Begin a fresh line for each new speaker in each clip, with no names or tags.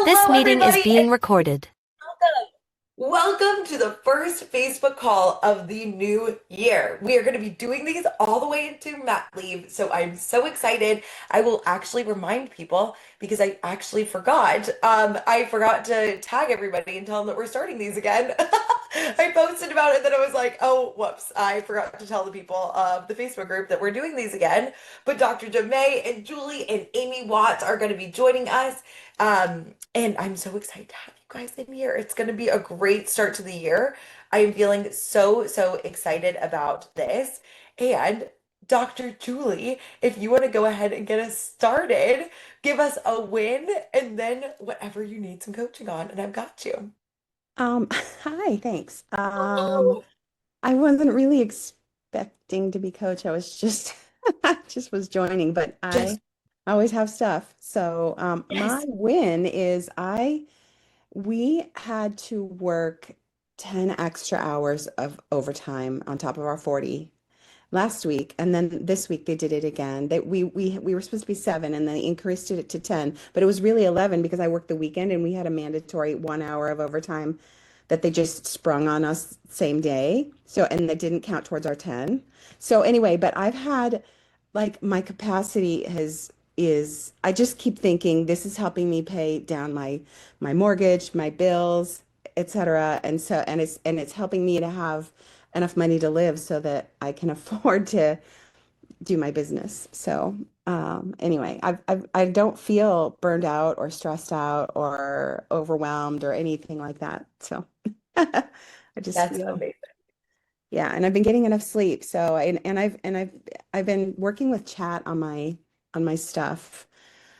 This
Hello,
meeting is
everybody, and
being recorded.
welcome. Welcome to the first Facebook call of the new year. We are going to be doing these all the way into mat leave, so I'm so excited. I will actually remind people because I actually forgot. I forgot to tag everybody and tell them that we're starting these again. I posted about it, then I was like, oh, whoops, I forgot to tell the people of the Facebook group that we're doing these again. But Dr. Jemay and Julie and Amy Watts are going to be joining us. And I'm so excited to have you guys in here. It's going to be a great start to the year. I am feeling so excited about this. And Dr. Julie, if you want to go ahead and get us started, give us a win and then whatever you need some coaching on, and I've got you.
Um, Hi, thanks.
Oh,
I wasn't really expecting to be coach. I was just I just was joining, but
just
I always have stuff. So my
yes.
win is I we had to work 10 extra hours of overtime on top of our 40 last week, and then this week they did it again. We were supposed to be 7, and then they increased it to 10, but it was really 11 because I worked the weekend and we had a mandatory 1 hour of overtime that they just sprung on us same day. So, and that didn't count towards our 10. So anyway, but I've had like my capacity has is I just keep thinking this is helping me pay down my mortgage, my bills, etc. And so and it's helping me to have enough money to live so that I can afford to do my business. So anyway, I don't feel burned out or stressed out or overwhelmed or anything like that. So I just
That's
feel,
amazing.
yeah, and I've been getting enough sleep. So I've been working with chat on my stuff.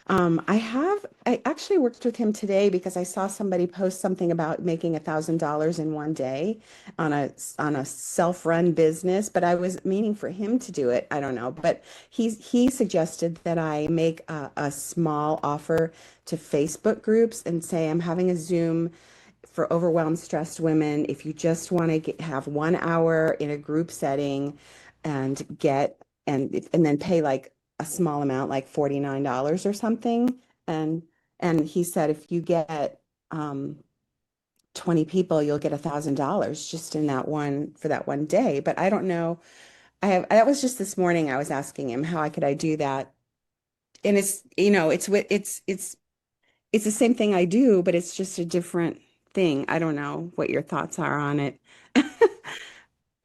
I actually worked with him today because I saw somebody post something about making $1,000 in one day on a self-run business, but I was meaning for him to do it. I don't know, but he suggested that I make a small offer to Facebook groups and say I'm having a Zoom for overwhelmed, stressed women. If you just want to have 1 hour in a group setting and get and then pay like a small amount, like $49 or something. And he said if you get 20 people, you'll get $1,000 just in that one for that one day. But I don't know. That was just this morning. I was asking him how I do that. And it's, it's the same thing I do, but it's just a different thing. I don't know what your thoughts are on it.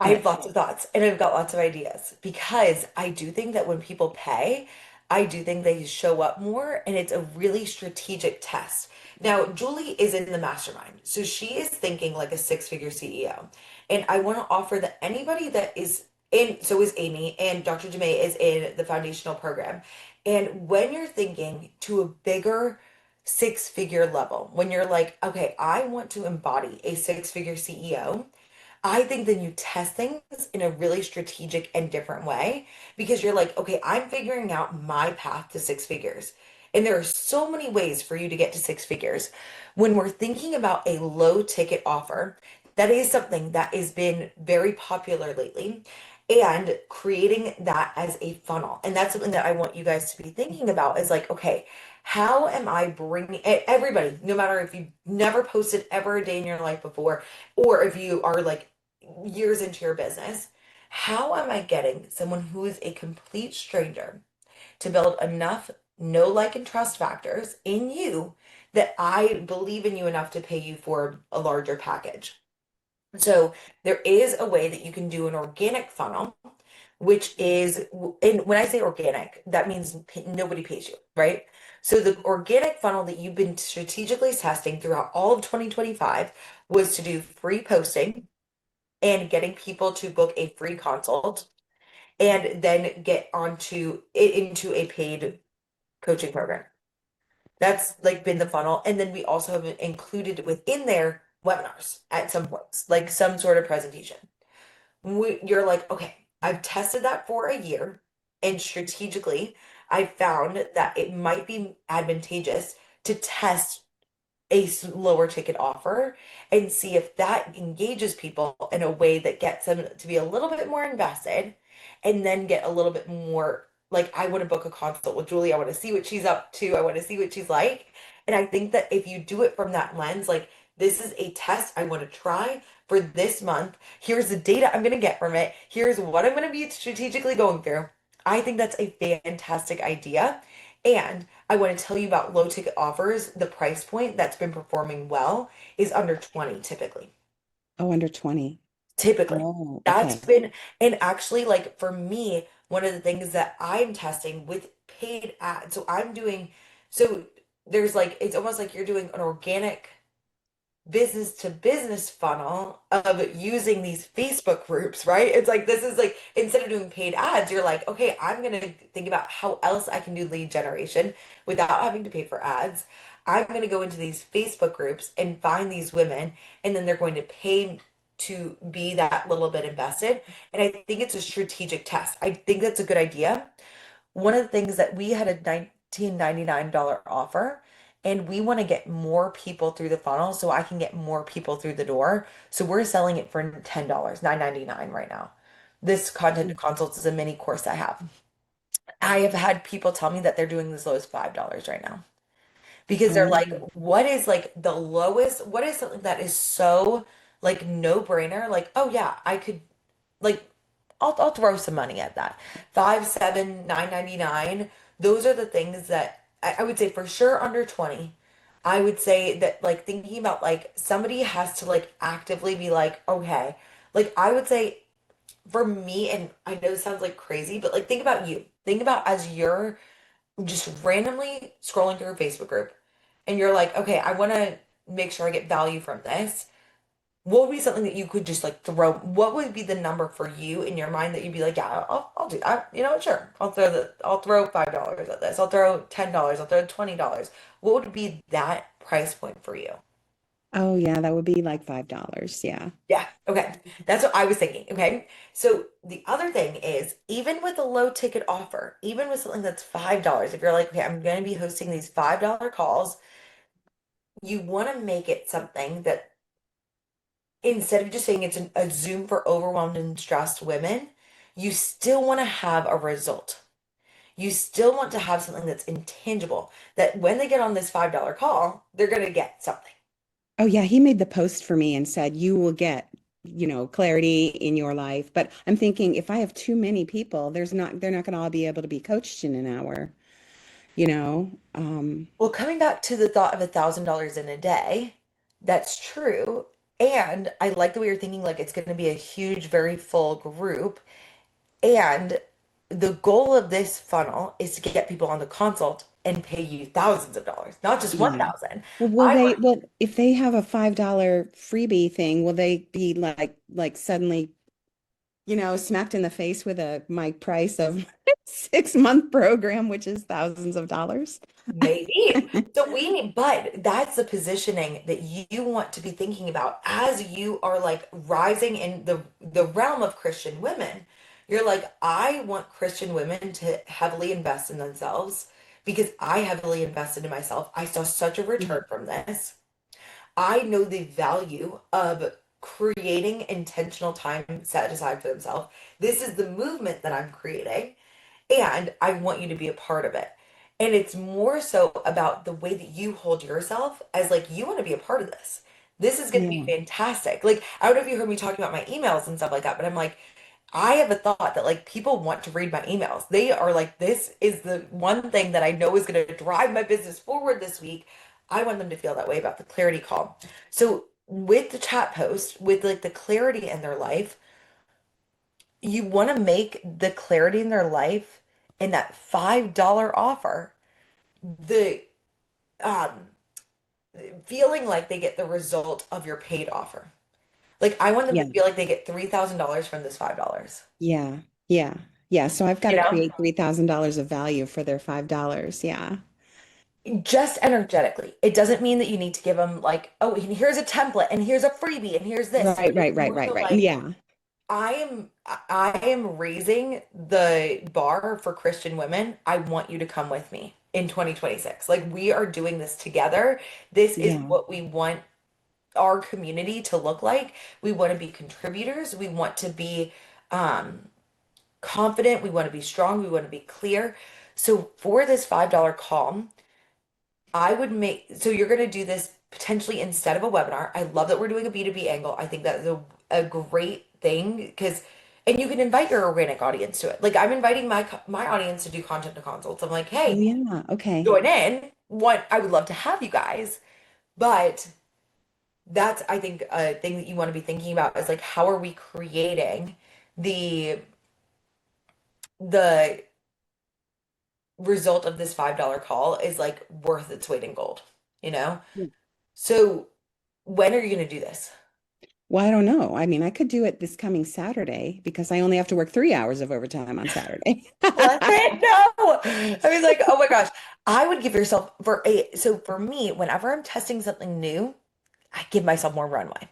I
But
have lots of thoughts and I've got lots of ideas because I do think that when people pay, I do think they show up more and it's a really strategic test. Now, Julie is in the mastermind, so she is thinking like a six-figure CEO. And I want to offer that anybody that is in, so is Amy and Dr. Jemay is in the foundational program. And when you're thinking to a bigger six-figure level, when you're like, okay, I want to embody a six-figure CEO. I think then you test things in a really strategic and different way because you're like, okay, I'm figuring out my path to six figures. And there are so many ways for you to get to six figures. When we're thinking about a low ticket offer, that is something that has been very popular lately. And creating that as a funnel. And that's something that I want you guys to be thinking about is like, okay, how am I bringing everybody, no matter if you never posted ever a day in your life before, or if you are like years into your business, how am I getting someone who is a complete stranger to build enough know, like, and trust factors in you that I believe in you enough to pay you for a larger package? So there is a way that you can do an organic funnel, which is, and when I say organic, that means nobody pays you, right? So the organic funnel that you've been strategically testing throughout all of 2025 was to do free posting and getting people to book a free consult and then get onto it into a paid coaching program. That's like been the funnel. And then we also have included within there webinars at some points, like some sort of presentation. You're like, okay, I've tested that for a year, and strategically, I found that it might be advantageous to test a lower ticket offer and see if that engages people in a way that gets them to be a little bit more invested and then get a little bit more like I want to book a consult with Julie. I want to see what she's up to. I want to see what she's like. And I think that if you do it from that lens, like this is a test I want to try for this month. Here's the data I'm going to get from it. Here's what I'm going to be strategically going through. I think that's a fantastic idea. And I want to tell you about low ticket offers. The price point that's been performing well is under 20 typically.
Oh, under 20.
Typically.
Oh,
That's
okay.
been, and actually, like for me, one of the things that I'm testing with paid ads, so I'm doing, so there's like, it's almost like you're doing an organic business to business funnel of using these Facebook groups, right? It's like this is like instead of doing paid ads, you're like, okay, I'm gonna think about how else I can do lead generation without having to pay for ads. I'm gonna go into these Facebook groups and find these women, and then they're going to pay to be that little bit invested. And I think it's a strategic test. I think that's a good idea. One of the things that we had a $19.99 offer, and we want to get more people through the funnel so I can get more people through the door. So we're selling it for $10, $9.99 right now. This content consults is a mini course I have. I have had people tell me that they're doing as low as $5 right now because they're like,
Oh,
what is like the lowest? What is something that is so like no brainer? Like, oh yeah, I could like I'll throw some money at that. 5, 7, 9.99. Those are the things that I would say for sure under 20. I would say that like thinking about like somebody has to like actively be like, okay, like I would say for me, and I know this sounds like crazy, but like think about you. Think about as you're just randomly scrolling through a Facebook group and you're like, okay, I want to make sure I get value from this. What would be something that you could just like throw? What would be the number for you in your mind that you'd be like, yeah, I'll do that. You know what? Sure. I'll throw $5 at this. I'll throw $10. I'll throw $20. What would be that price point for you?
oh yeah, that would be like $5. Yeah.
Yeah. Okay. That's what I was thinking. Okay. So the other thing is, even with a low ticket offer, even with something that's $5, if you're like, okay, I'm going to be hosting these $5 calls, you want to make it something that instead of just saying it's a Zoom for overwhelmed and stressed women, you still want to have a result. You still want to have something that's intangible, that when they get on this $5 call, they're going to get something.
Oh yeah, he made the post for me and said you will get, clarity in your life. But I'm thinking if I have too many people, they're not going to all be able to be coached in an hour, you know.
Well, coming back to the thought of $1,000 in a day, that's true. And I like the way you're thinking, like it's going to be a huge, very full group. And the goal of this funnel is to get people on the consult and pay you thousands of dollars, not just
Yeah.
1,000.
Well,
I want
well, if they have a $5 freebie thing, will they be like suddenly, smacked in the face with a my price of 6-month program, which is thousands of dollars?
maybe. So we need, but that's the positioning that you want to be thinking about as you are like rising in the realm of Christian women. You're like, I want Christian women to heavily invest in themselves because I heavily invested in myself. I saw such a
Yeah.
return from this. I know the value of creating intentional time set aside for themselves. This is the movement that I'm creating and I want you to be a part of it. And it's more so about the way that you hold yourself as like you want to be a part of this. This is going to be
Yeah.
fantastic. Like, I don't know if you heard me talking about my emails and stuff like that, but I'm like, I have a thought that like people want to read my emails. They are like, this is the one thing that I know is going to drive my business forward this week. I want them to feel that way about the clarity call. So with the chat post, with like the clarity in their life, you want to make the clarity in their life and that $5 offer the um feeling like they get the result of your paid offer. Like I want them to
Yeah.
feel like they get $3,000 from this $5.
Yeah. Yeah. Yeah. So I've got
You
to
know?
create $3,000 of value for their $5. Yeah.
Just energetically. It doesn't mean that you need to give them like, oh, and here's a template and here's a freebie and here's this.
Right,
It's
right, right,
more
right,
so
right.
like
Yeah.
I am raising the bar for Christian women. I want you to come with me in 2026. Like we are doing this together. This is
Yeah.
what we want our community to look like. We want to be contributors. We want to be um confident. We want to be strong. We want to be clear. So for this $5 call, I would make, so you're going to do this potentially instead of a webinar. I love that we're doing a B2B angle. I think that is a great thing because, and you can invite your organic audience to it. Like I'm inviting my audience to do content to consults. I'm like,
Oh
hey,
yeah. Okay.
join in. What I would love to have you guys, but that's I think a thing that you want to be thinking about is like how are we creating the the result of this $5 call is like worth its weight in gold, you know?
Yeah.
So when are you going to do this?
Well, I don't know. I mean, I could do it this coming Saturday because I only have to work 3 hours of overtime on Saturday.
Bless it. No. I was like, oh my gosh. I would give yourself for a, so for me, whenever I'm testing something new, I give myself more runway.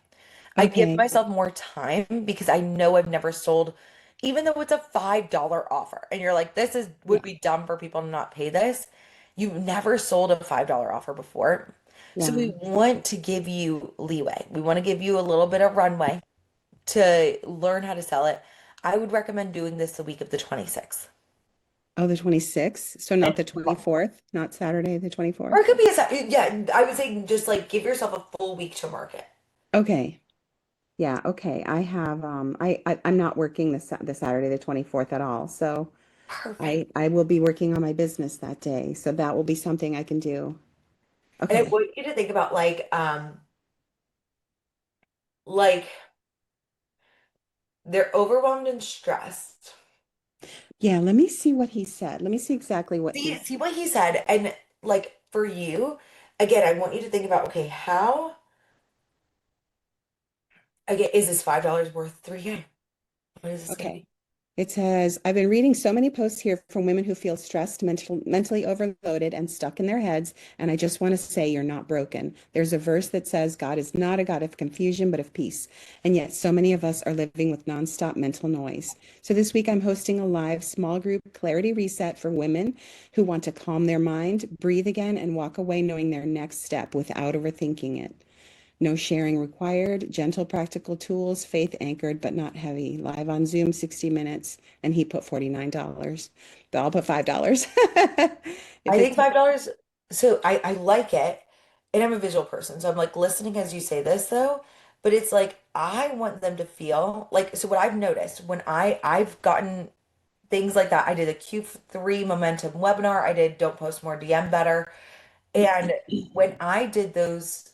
I give
Okay.
myself more time because I know I've never sold, even though it's a $5 offer. And you're like, this is
Yeah.
would be dumb for people to not pay this. You've never sold a $5 offer before. So
Yeah.
we want to give you leeway. We want to give you a little bit of runway to learn how to sell it. I would recommend doing this the week of the 26th.
Oh, the 26th. So
And
not the 24th, not Saturday, the
or
24th.
it could be yeah, I would say just like give yourself a full week to market.
Okay. Yeah, okay. I have I'm not working the Saturday the 24th at all. So
Perfect.
I will be working on my business that day. So that will be something I can do.
And I
Okay.
want you to think about like they're overwhelmed and stressed.
Yeah, let me see what he said. Let me see exactly what he
See what he said. And like for you, again, I want you to think about, okay, how again is this $5 worth 3K? What is this gonna
Okay.
be?
It says, I've been reading so many posts here from women who feel stressed, mentally overloaded, and stuck in their heads. And I just want to say, you're not broken. There's a verse that says, God is not a God of confusion, but of peace. And yet, so many of us are living with nonstop mental noise. So this week, I'm hosting a live small group clarity reset for women who want to calm their mind, breathe again, and walk away knowing their next step without overthinking it. No sharing required, gentle practical tools, faith anchored but not heavy. Live on Zoom, 60 minutes, and he put $49. But I'll put $5.
I
If
think
it
$5. So I like it. And I'm a visual person. So I'm like listening as you say this though. But it's like I want them to feel like so what I've noticed when I've gotten things like that. I did a Q3 momentum webinar. I did Don't Post More, DM Better. And when I did those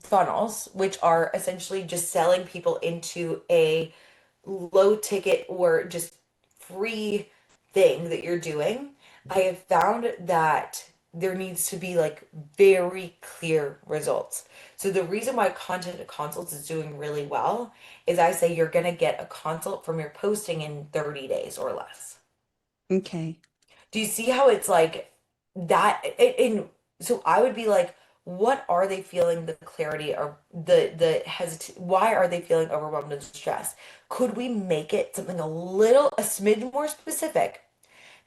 funnels, which are essentially just selling people into a low ticket or just free thing that you're doing, I have found that there needs to be like very clear results. So the reason why content to consults is doing really well is I say you're going to get a consult from your posting in 30 days or less.
okay.
Do you see how it's like that? And so I would be like, what are they feeling the clarity or the hesitant? Why are they feeling overwhelmed and stressed? Could we make it something a smidge more specific?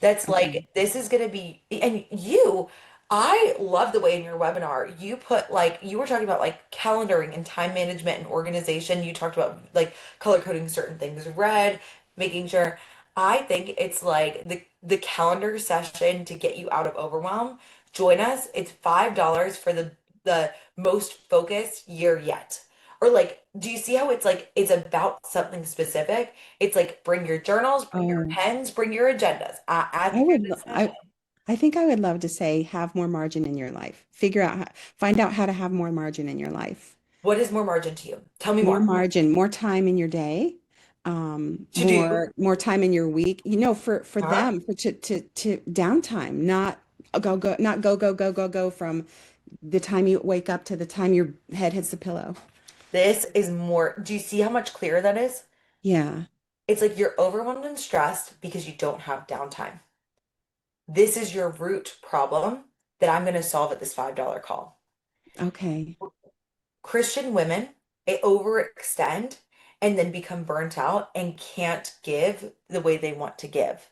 That's
Okay.
like this is gonna be, and you, I love the way in your webinar you put like you were talking about like calendaring and time management and organization. You talked about like color coding certain things red, making sure. I think it's like the calendar session to get you out of overwhelm. Join us. It's $5 for the most focused year yet. Or like, do you see how it's like it's about something specific? It's like bring your journals, bring your
Oh,
pens, bring your agendas.
I
After
would,
this session,
I think I would love to say have more margin in your life. Find out how to have more margin in your life.
what is more margin to you? Tell me
More
more.
margin, more time in your day,
To do.
more time in your week. For
Huh?
them, to downtime, not not go from the time you wake up to the time your head hits the pillow.
This is more. Do you see how much clearer that is?
Yeah.
It's like you're overwhelmed and stressed because you don't have downtime. This is your root problem that I'm going to solve at this $5 call.
Okay.
Christian women, they overextend and then become burnt out and can't give the way they want to give.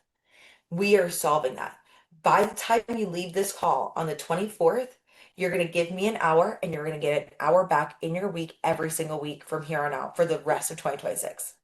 We are solving that. By the time you leave this call on the 24th, you're going to give me an hour and you're going to get an hour back in your week every single week from here on out for the rest of 2026.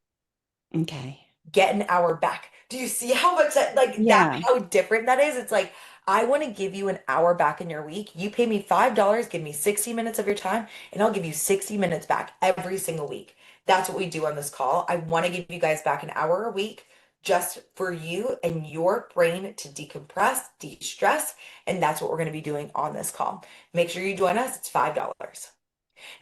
Okay.
Get an hour back. Do you see how much that, like that,
Yeah.
how different that is? It's like, I want to give you an hour back in your week. You pay me $5, give me 60 minutes of your time, and I'll give you 60 minutes back every single week. That's what we do on this call. I want to give you guys back an hour a week just for you and your brain to decompress, de-stress, and that's what we're going to be doing on this call. Make sure you join us. It's $5.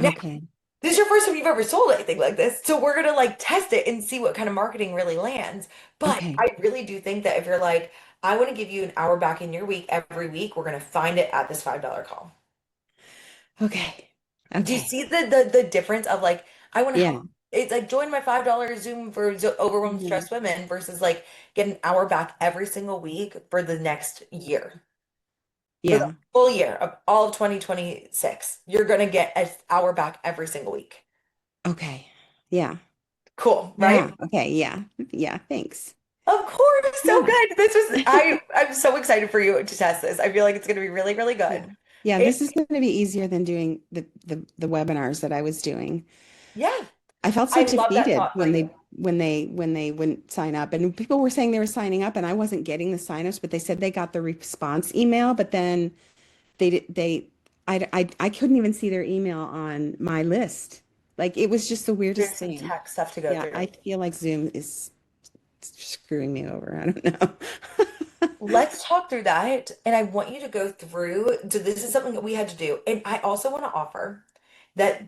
Now,
Okay.
this is your first time you've ever sold anything like this, so we're gonna like test it and see what kind of marketing really lands. But
Okay.
I really do think that if you're like, I want to give you an hour back in your week every week, we're gonna find it at this $5 call.
Okay.
Do you
Okay.
see the difference of like, I want to help?
Yeah.
It's like join my $5 Zoom for overwhelmed
Mhm.
stressed women versus like get an hour back every single week for the next year. For the
Yeah.
full year of all of 2026, you're gonna get an hour back every single week.
Okay. Yeah.
Cool,
Yeah.
right?
Okay. Yeah. Yeah. Thanks.
Of course, so
Yeah.
good. This was I'm so excited for you to test this. I feel like it's going to be really, really
Yeah.
good.
Yeah.
It,
This is going to be easier than doing the webinars that I was doing.
yeah,
I felt so
I love that
defeated
thought for you.
when they wouldn't sign up. And people were saying they were signing up and I wasn't getting the signups, but they said they got the response email, but then they I couldn't even see their email on my list. Like it was just the weirdest
There's some
thing.
tech stuff to go
Yeah, I
through.
feel like Zoom is screwing me over. I don't know.
Let's talk through that. And I want you to go through. So this is something that we had to do. And I also want to offer that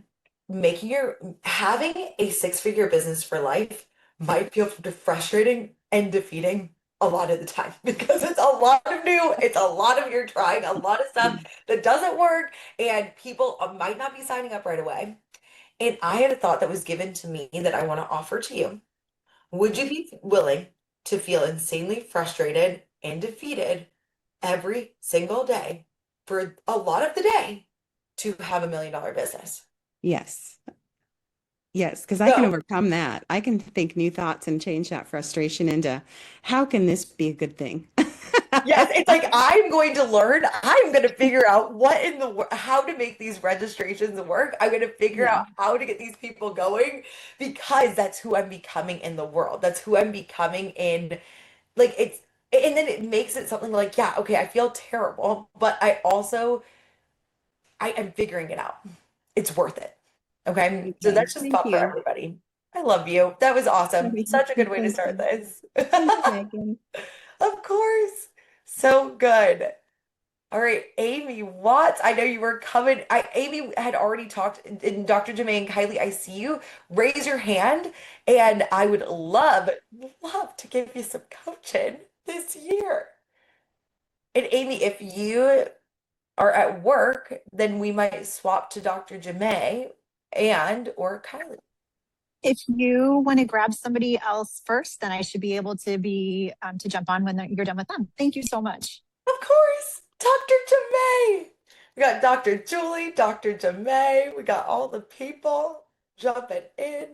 having a six-figure business for life might feel frustrating and defeating a lot of the time because it's a lot of new, it's a lot of you're trying a lot of stuff that doesn't work, and people might not be signing up right away. And I had a thought that was given to me that I want to offer to you. Would you be willing to feel insanely frustrated and defeated every single day for a lot of the day to have $1 million business?
Yes. Yes, because I can
So,
overcome that. I can think new thoughts and change that frustration into how can this be a good thing?
yes, it's like I'm going to learn. I'm going to figure out what in how to make these registrations work. I'm going to figure
Yeah.
out how to get these people going because that's who I'm becoming in the world. That's who I'm becoming in. Like and then it makes it something like, yeah, okay, I feel terrible, but I am figuring it out. It's worth it. Okay. So
Okay.
that's just
Thank
thought for
you.
everybody. I love you. That was awesome.
Thank
Such a good way to start
you.
this.
Thank you, Megan.
Of course. So good. All right, Amy Watts. I know you were coming. Amy had already talked, and Dr. Jermaine Kylie, I see you. Raise your hand, and I would love to give you some coaching this year. And Amy, if you are at work, then we might swap to Dr. Jemay and or Kylie.
If you want to grab somebody else first, then I should be able to be to jump on when you're done with them. Thank you so much.
Of course, Dr. Jemay. We got Dr. Julie, Dr. Jemay. We got all the people jumping in.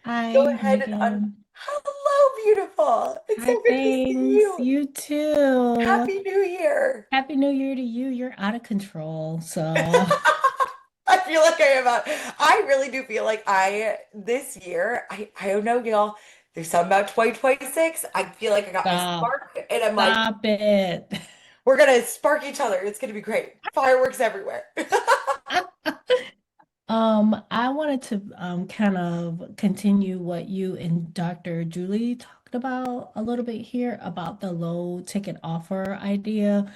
Go
Hi,
ahead and
Megan.
hello, beautiful. It's
Hi,
so good to see
thanks.
you.
You too.
Happy New Year.
Happy New Year to you. You're out of control. So,
I feel like I am out. I really do feel like this year, I don't know, y'all. There's something about 2026. I feel like I got my
stop.
spark, and I'm like,
Stop it.
we're gonna spark each other. It's gonna be great. Fireworks everywhere.
I wanted to kind of continue what you and Dr. Julie talked about a little bit here about the low ticket offer idea.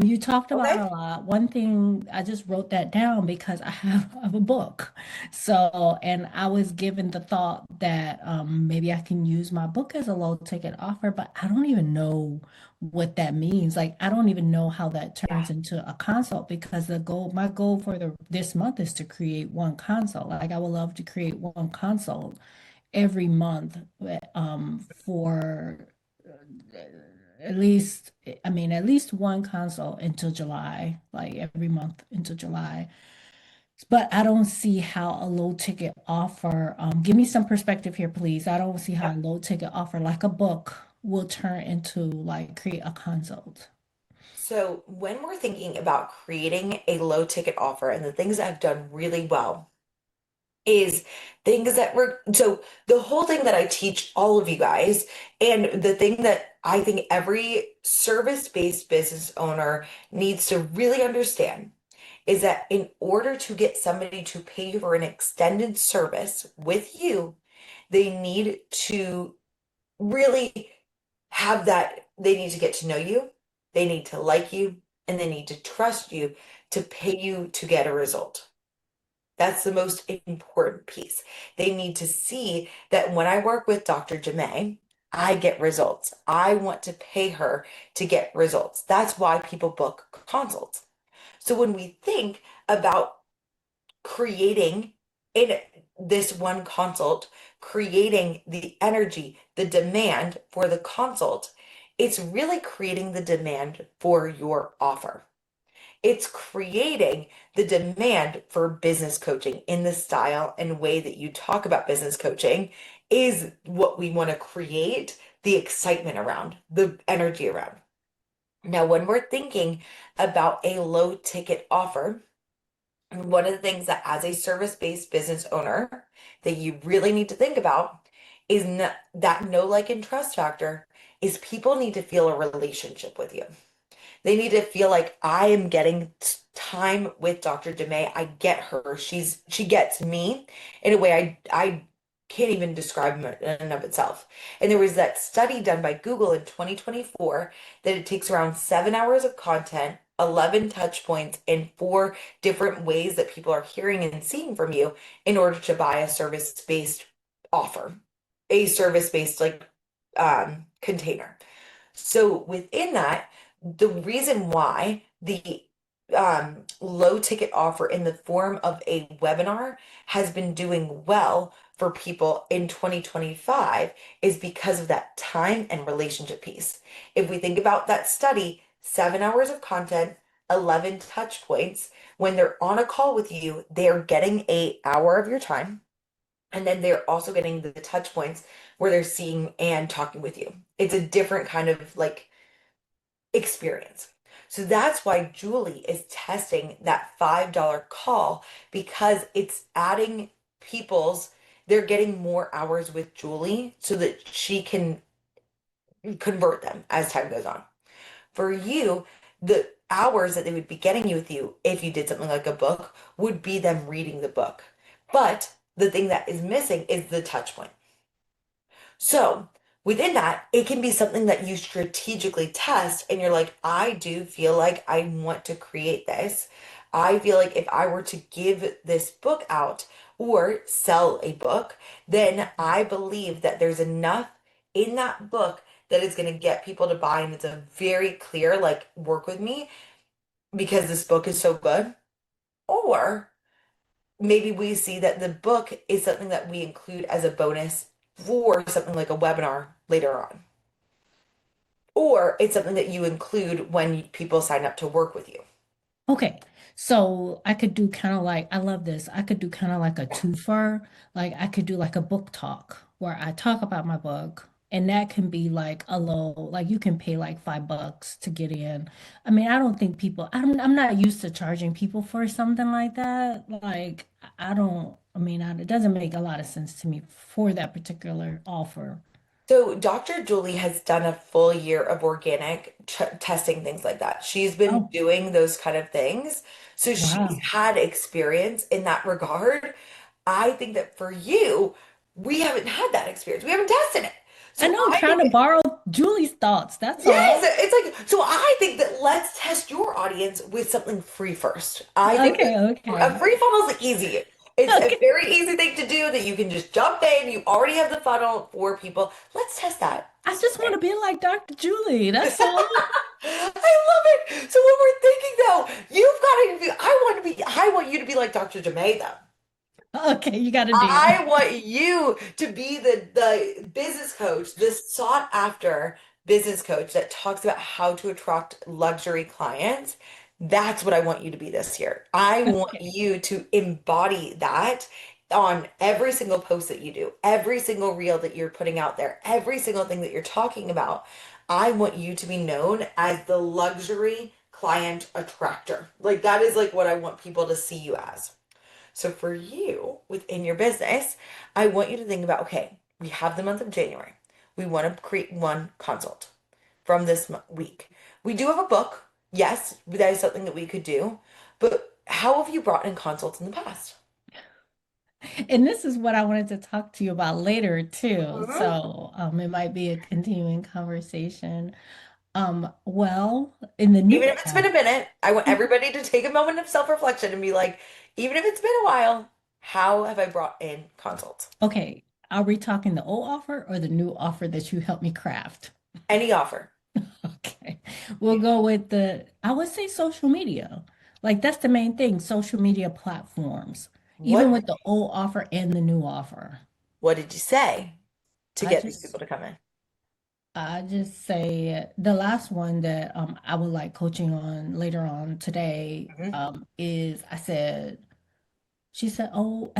You talked about
Okay.
a lot. One thing, I just wrote that down because I have a book. So, and I was given the thought that maybe I can use my book as a low ticket offer, but I don't even know what that means. Like, I don't even know how that
Yeah.
turns into a consult because my goal for this month is to create one consult. Like, I would love to create one consult every month, for at least, I mean, at least one consult until July, like every month until July. But I don't see how a low ticket offer, give me some perspective here, please. I don't see how a
Yep.
low ticket offer, like a book, will turn into like create a consult.
So when we're thinking about creating a low ticket offer and the things that have done really well is things that were so the whole thing that I teach all of you guys and the thing that I think every service-based business owner needs to really understand is that in order to get somebody to pay for an extended service with you, they need to really have that, they need to get to know you, they need to like you, and they need to trust you to pay you to get a result. That's the most important piece. They need to see that when I work with Dr. Jemay, I get results. I want to pay her to get results. That's why people book consults. So when we think about creating in this one consult, creating the energy, the demand for the consult, it's really creating the demand for your offer. It's creating the demand for business coaching in the style and way that you talk about business coaching is what we want to create the excitement around, the energy around. Now, when we're thinking about a low ticket offer, one of the things that as a service-based business owner that you really need to think about is that know, like, and trust factor is people need to feel a relationship with you. They need to feel like I am getting time with Dr. Jemay. I get her. She gets me in a way I can't even describe in and of itself. And there was that study done by Google in 2024 that it takes around 7 hours of content, 11 touch points, and 4 different ways that people are hearing and seeing from you in order to buy a service-based offer, a service-based container. So within that, the reason why the low ticket offer in the form of a webinar has been doing well for people in 2025 is because of that time and relationship piece. If we think about that study, 7 hours of content, 11 touch points, when they're on a call with you, they're getting an hour of your time. And then they're also getting the touch points where they're seeing and talking with you. It's a different kind of experience. So that's why Julie is testing that $5 call because it's adding they're getting more hours with Julie so that she can convert them as time goes on. For you, the hours that they would be getting you with you if you did something like a book would be them reading the book. But the thing that is missing is the touch point. So within that, it can be something that you strategically test and you're like, I do feel like I want to create this. I feel like if I were to give this book out or sell a book, then I believe that there's enough in that book that is going to get people to buy. And it's a very clear, work with me because this book is so good. Or maybe we see that the book is something that we include as a bonus for something like a webinar later on. Or it's something that you include when people sign up to work with you.
Okay, so I could do kind of like, I love this. I could do kind of like a twofer. Like I could do like a book talk where I talk about my book, and that can be like a low, like you can pay like $5 to get in. I mean, I don't think people, I'm not used to charging people for something like that. Like I don't, I mean, it doesn't make a lot of sense to me for that particular offer.
So Dr. Julie has done a full year of organic testing, things like that. She's been
Oh,
doing those kind of things. So she's
wow.
had experience in that regard. I think that for you, we haven't had that experience. We haven't tested it.
I
So
know I'm
I
trying
think
to
that,
borrow Julie's thoughts. That's
yes,
all.
it's like, so I think that let's test your audience with something free first. I think that
Okay,
a
okay.
free funnel is easy. It's a
Okay.
very easy thing to do that you can just jump in. You already have the funnel for people. Let's test that.
I just want to be like Dr. Julie. That's all.
I love it. So when we're thinking though, you've got to be, I want you to be like Dr. Jemay though.
Okay, you got a deal.
I want you to be the business coach, this sought after business coach that talks about how to attract luxury clients. That's what I want you to be this year. I want
Okay.
you to embody that on every single post that you do, every single reel that you're putting out there, every single thing that you're talking about. I want you to be known as the luxury client attractor. Like that is like what I want people to see you as. So for you within your business, I want you to think about, okay, we have the month of January. We want to create one consult. from this week. We do have a book. Yes, that is something that we could do. But how have you brought in consults in the past?
And this is what I wanted to talk to you about later too.
Mhm.
So it might be a continuing conversation. Well, in the new
Even if it's been a minute, I want everybody to take a moment of self-reflection and be like, even if it's been a while, how have I brought in consults?
okay, are we talking the old offer or the new offer that you helped me craft?
Any offer.
Okay, we'll go with I would say social media. Like that's the main thing, social media platforms, even
What
with the old offer and the new offer.
what did you say to
I
get these people
just
to come in?
I just say the last one that I would like coaching on later on today
Mhm.
is I said she said, "Oh,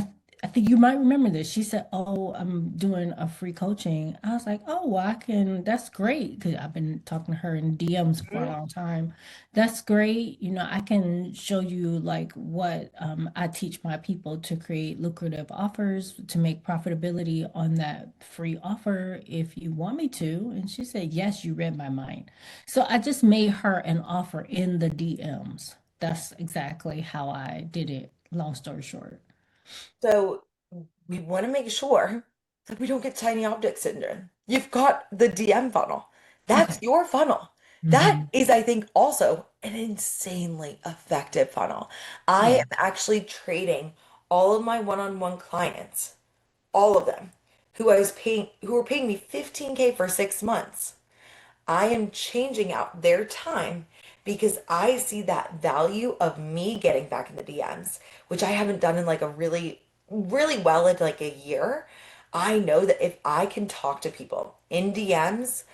I think you might remember this." She said, "Oh, I'm doing a free coaching." I was like, "Oh, well, I can. That's great." Because I've been talking to her in DMs for a
Mhm.
long time. That's great. I can show you like what I teach my people to create lucrative offers to make profitability on that free offer if you want me to. And she said, "Yes, you read my mind." So I just made her an offer in the DMs. That's exactly how I did it, long story short.
So we want to make sure that we don't get tiny object syndrome. You've got the DM funnel. That's
Okay.
your funnel. That
Hmm.
is, I think, also an insanely effective funnel. I
Yeah.
am actually trading all of my one-on-one clients, all of them, who were paying me 15K for 6 months. I am changing out their time because I see that value of me getting back in the DMs, which I haven't done in like a really well in like a year. I know that if I can talk to people in DMs,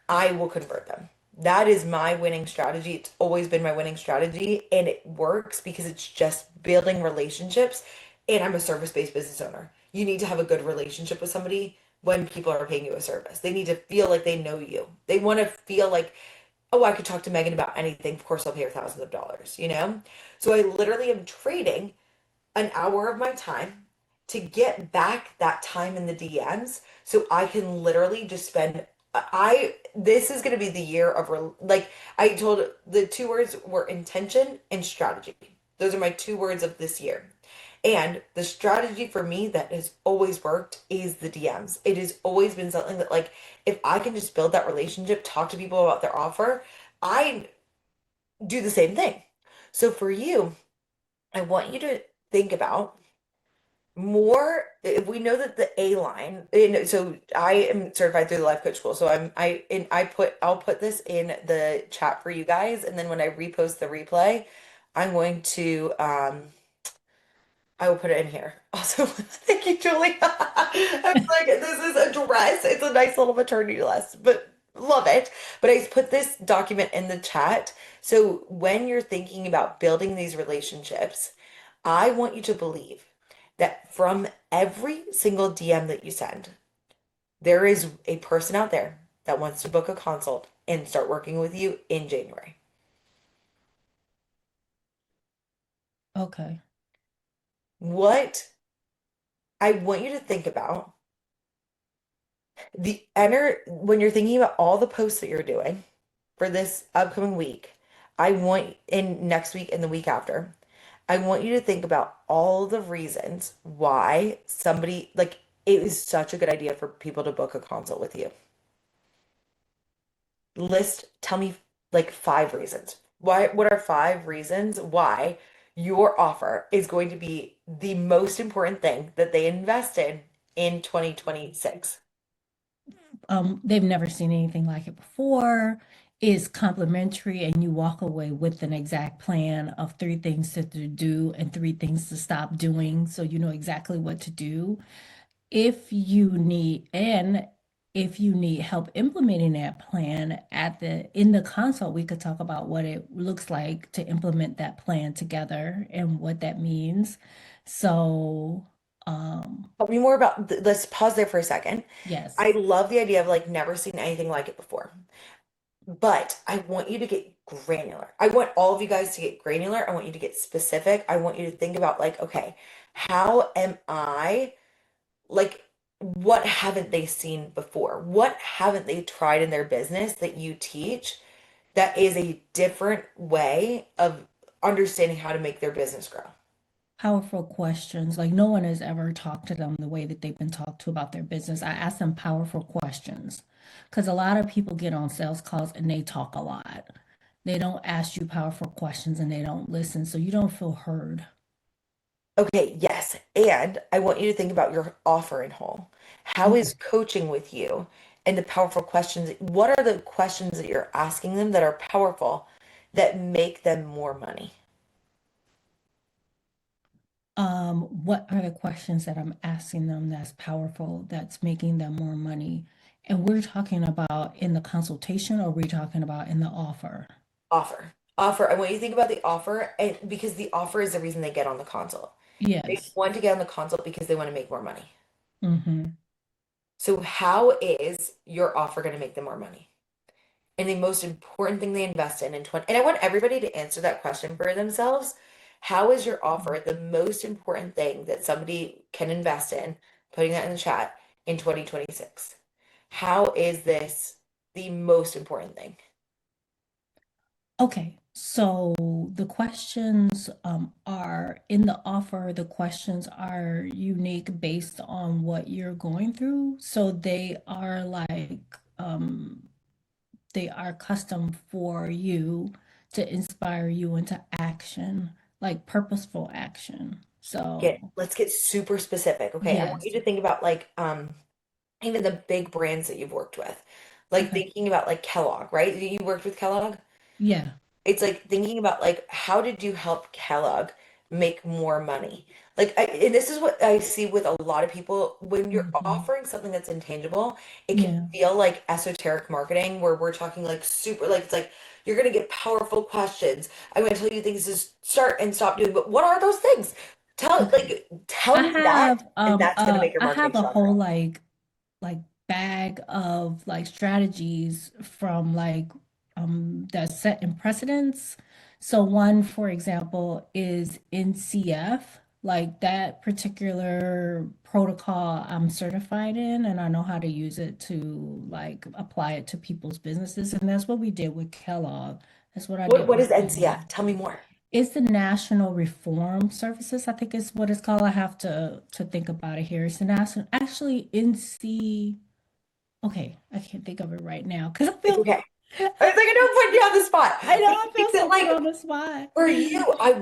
I will convert them. That is my winning strategy. It's always been my winning strategy, and it works because it's just building relationships. And I'm a service-based business owner. You need to have a good relationship with somebody when people are paying you a service. They need to feel like they know you. They want to feel like, oh, I could talk to Megan about anything. Of course, I'll pay her thousands of dollars, you know? So I literally am trading an hour of my time to get back that time in the DMs so I can literally just spend I this is going to be the year of like I told the two words were intention and strategy. Those are my two words of this year. And the strategy for me that has always worked is the DMs. It has always been something that like if I can just build that relationship, talk to people about their offer, I do the same thing. So for you, I want you to think about more if we know that the A line, so I am certified through the life coach school, so I'll put this in the chat for you guys, and then when I repost the replay, I'm going to I will put it in here also. Thank you, Julie. I'm like, this is a dress, it's a nice little maternity dress, but love it. But I put this document in the chat, so when you're thinking about building these relationships, I want you to believe that from every single DM that you send, there is a person out there that wants to book a consult and start working with you in January.
Okay.
What I want you to think about when you're thinking about all the posts that you're doing for this upcoming week, I want in next week and the week after, I want you to think about all the reasons why somebody like it is such a good idea for people to book a consult with you. Tell me like 5 reasons. What are 5 reasons why your offer is going to be the most important thing that they invested in 2026?
They've never seen anything like it before. Is complimentary, and you walk away with an exact plan of 3 things to do and 3 things to stop doing, so you know exactly what to do. If you need help implementing that plan in the consult, we could talk about what it looks like to implement that plan together and what that means. So,
Tell me more about, let's pause there for a second.
yes.
I love the idea of like never seen anything like it before, but I want you to get granular. I want all of you guys to get granular. I want you to get specific. I want you to think about like, okay, how am I like what haven't they seen before? What haven't they tried in their business that you teach that is a different way of understanding how to make their business grow?
Powerful questions. Like no one has ever talked to them the way that they've been talked to about their business. I ask them powerful questions because a lot of people get on sales calls and they talk a lot. They don't ask you powerful questions and they don't listen, so you don't feel heard.
Okay, yes. And I want you to think about your offer in whole. How is
Okay.
coaching with you and the powerful questions? What are the questions that you're asking them that are powerful that make them more money?
What are the questions that I'm asking them that's powerful, that's making them more money? And we're talking about in the consultation or we're talking about in the offer?
Offer. Offer. I want you to think about the offer and because the offer is the reason they get on the consult. They
Yes.
want to get on the consult because they want to make more money.
Mm-hmm.
So how is your offer going to make them more money? And the most important thing they invest in 20, and I want everybody to answer that question for themselves. How is your offer the most important thing that somebody can invest in? Putting that in the chat in 2026. How is this the most important thing?
Okay, so the questions are in the offer, the questions are unique based on what you're going through. So they are custom for you to inspire you into action, like purposeful action. So,
Let's get super specific. Okay. I want you
yes.
to think about like even the big brands that you've worked with. Like
Okay.
thinking about like Kellogg, right? You worked with Kellogg?
Yeah.
It's like thinking about like how did you help Kellogg make more money? Like and this is what I see with a lot of people when you're
Hmm.
offering something that's intangible, it can
Yeah.
feel like esoteric marketing where we're talking like super like it's like you're gonna get powerful questions. I'm gonna tell you things to start and stop doing, but what are those things?
Okay.
Tell me that and that's gonna make your
I have
marketing
a
stronger.
whole like bag of like strategies from like that set in precedence. So one, for example, is NCF. Like that particular protocol I'm certified in and I know how to use it to like apply it to people's businesses. And that's what we did with Kellogg. That's what I did
What
with
is NCF?
Kellogg.
Tell me more.
It's the National Reform Services, I think is what it's called. I have to think about it here. It's the national, actually NC. Okay, I can't think of it right now because I
It's
feel
okay. I was like, I don't put you on the spot.
I know
But I
I feel
think that
so put
like
on the spot.
for you, I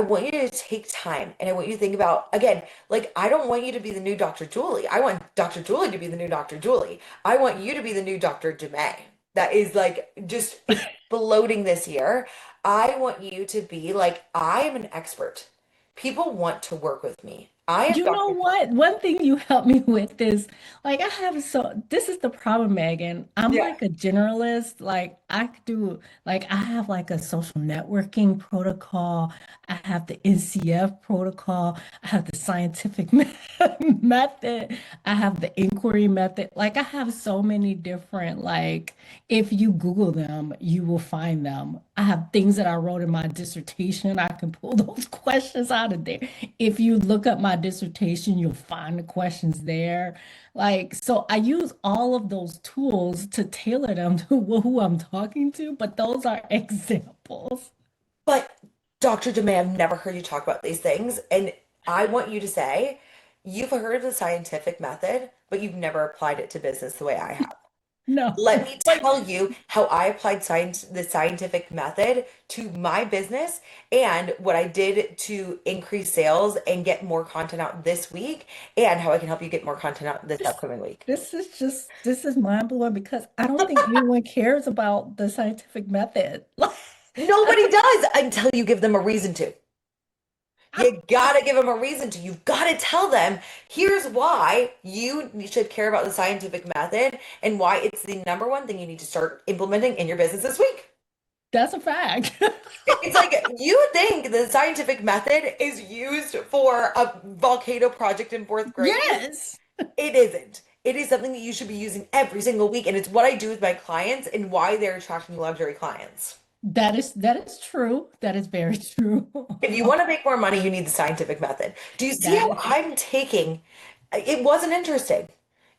want you to take time and I want you to think about again, like I don't want you to be the new Dr. Julie. I want Dr. Julie to be the new Dr. Julie. I want you to be the new Dr. Demay. That is like just exploding this year. I want you to be like, I am an expert. People want to work with me. I am
You know
Dr.
what? One thing you helped me with is like I have so this is the problem, Megan. I'm
Yeah.
like a generalist. Like I could do like I have like a social networking protocol. I have the NCF protocol. I have the scientific method. I have the inquiry method. Like I have so many different like if you Google them, you will find them. I have things that I wrote in my dissertation. I can pull those questions out of there. If you look up my dissertation, you'll find the questions there. Like, so I use all of those tools to tailor them to who I'm talking to, but those are examples.
But Dr. Demay, I've never heard you talk about these things. And I want you to say, you've heard of the scientific method, but you've never applied it to business the way I have.
No,
Let me
but
tell you how I applied the scientific method to my business and what I did to increase sales and get more content out this week, and how I can help you get more content out this
this,
upcoming week.
this is mind blowing because I don't think anyone cares about the scientific method. Like,
Nobody does until you give them a reason to.
I,
You gotta give them a reason to. You've gotta tell them, here's why you should care about the scientific method and why it's the number one thing you need to start implementing in your business this week.
that's a fact.
It's like you think the scientific method is used for a volcano project in fourth grade.
Yes.
It isn't. It is something that you should be using every single week, and it's what I do with my clients and why they're attracting luxury clients.
That is true. That is very true.
If you want to make more money, you need the scientific method. Do you see
That
how
is
I'm taking it wasn't interesting.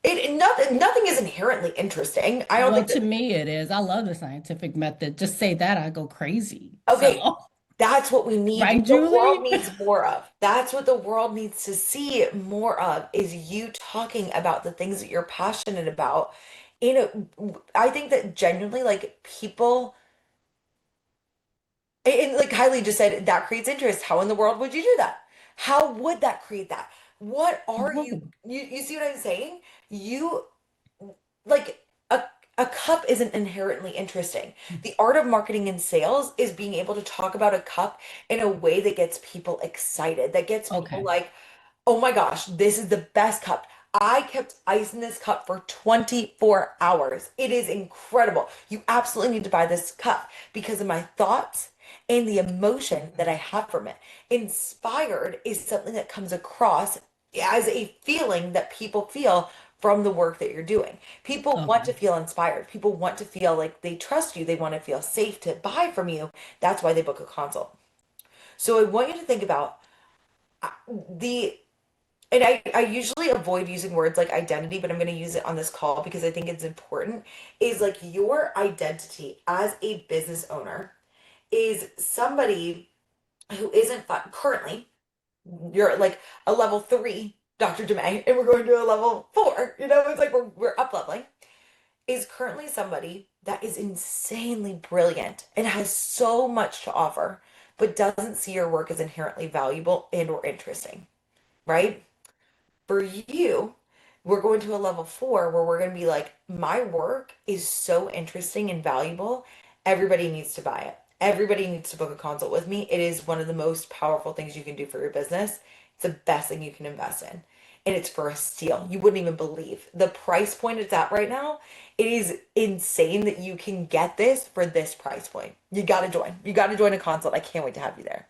Nothing is inherently interesting. I don't
Well,
think
to
that.
me, it is. I love the scientific method. Just say that, I go crazy.
Okay,
So,
that's what we need.
right,
The world
Julie?
needs more of. That's what the world needs to see more of, is you talking about the things that you're passionate about. I think that genuinely, like, people, and like Kylie just said, that creates interest. How in the world would you do that? How would that create that? What are you,
Oh,
you see what I'm saying? You like a cup isn't inherently interesting. The art of marketing and sales is being able to talk about a cup in a way that gets people excited, that gets people
okay.
like, oh my gosh, this is the best cup. I kept ice in this cup for 24 hours. It is incredible. You absolutely need to buy this cup because of my thoughts and the emotion that I have from it. Inspired is something that comes across as a feeling that people feel from the work that you're doing. People want
Okay.
to feel inspired. People want to feel like they trust you. They want to feel safe to buy from you. That's why they book a consult. So I want you to think about the and I usually avoid using words like identity, but I'm going to use it on this call because I think it's important. Is like your identity as a business owner is somebody who isn't currently, you're like a level 3 Dr. Demay, and we're going to a level 4. It's like we're up leveling. Is currently somebody that is insanely brilliant and has so much to offer, but doesn't see your work as inherently valuable and or interesting, right? For you, we're going to a level 4 where we're going to be like, my work is so interesting and valuable. Everybody needs to buy it. Everybody needs to book a consult with me. It is one of the most powerful things you can do for your business. It's the best thing you can invest in. And it's for a steal. You wouldn't even believe the price point it's at right now. It is insane that you can get this for this price point. You got to join. You got to join a consult. I can't wait to have you there.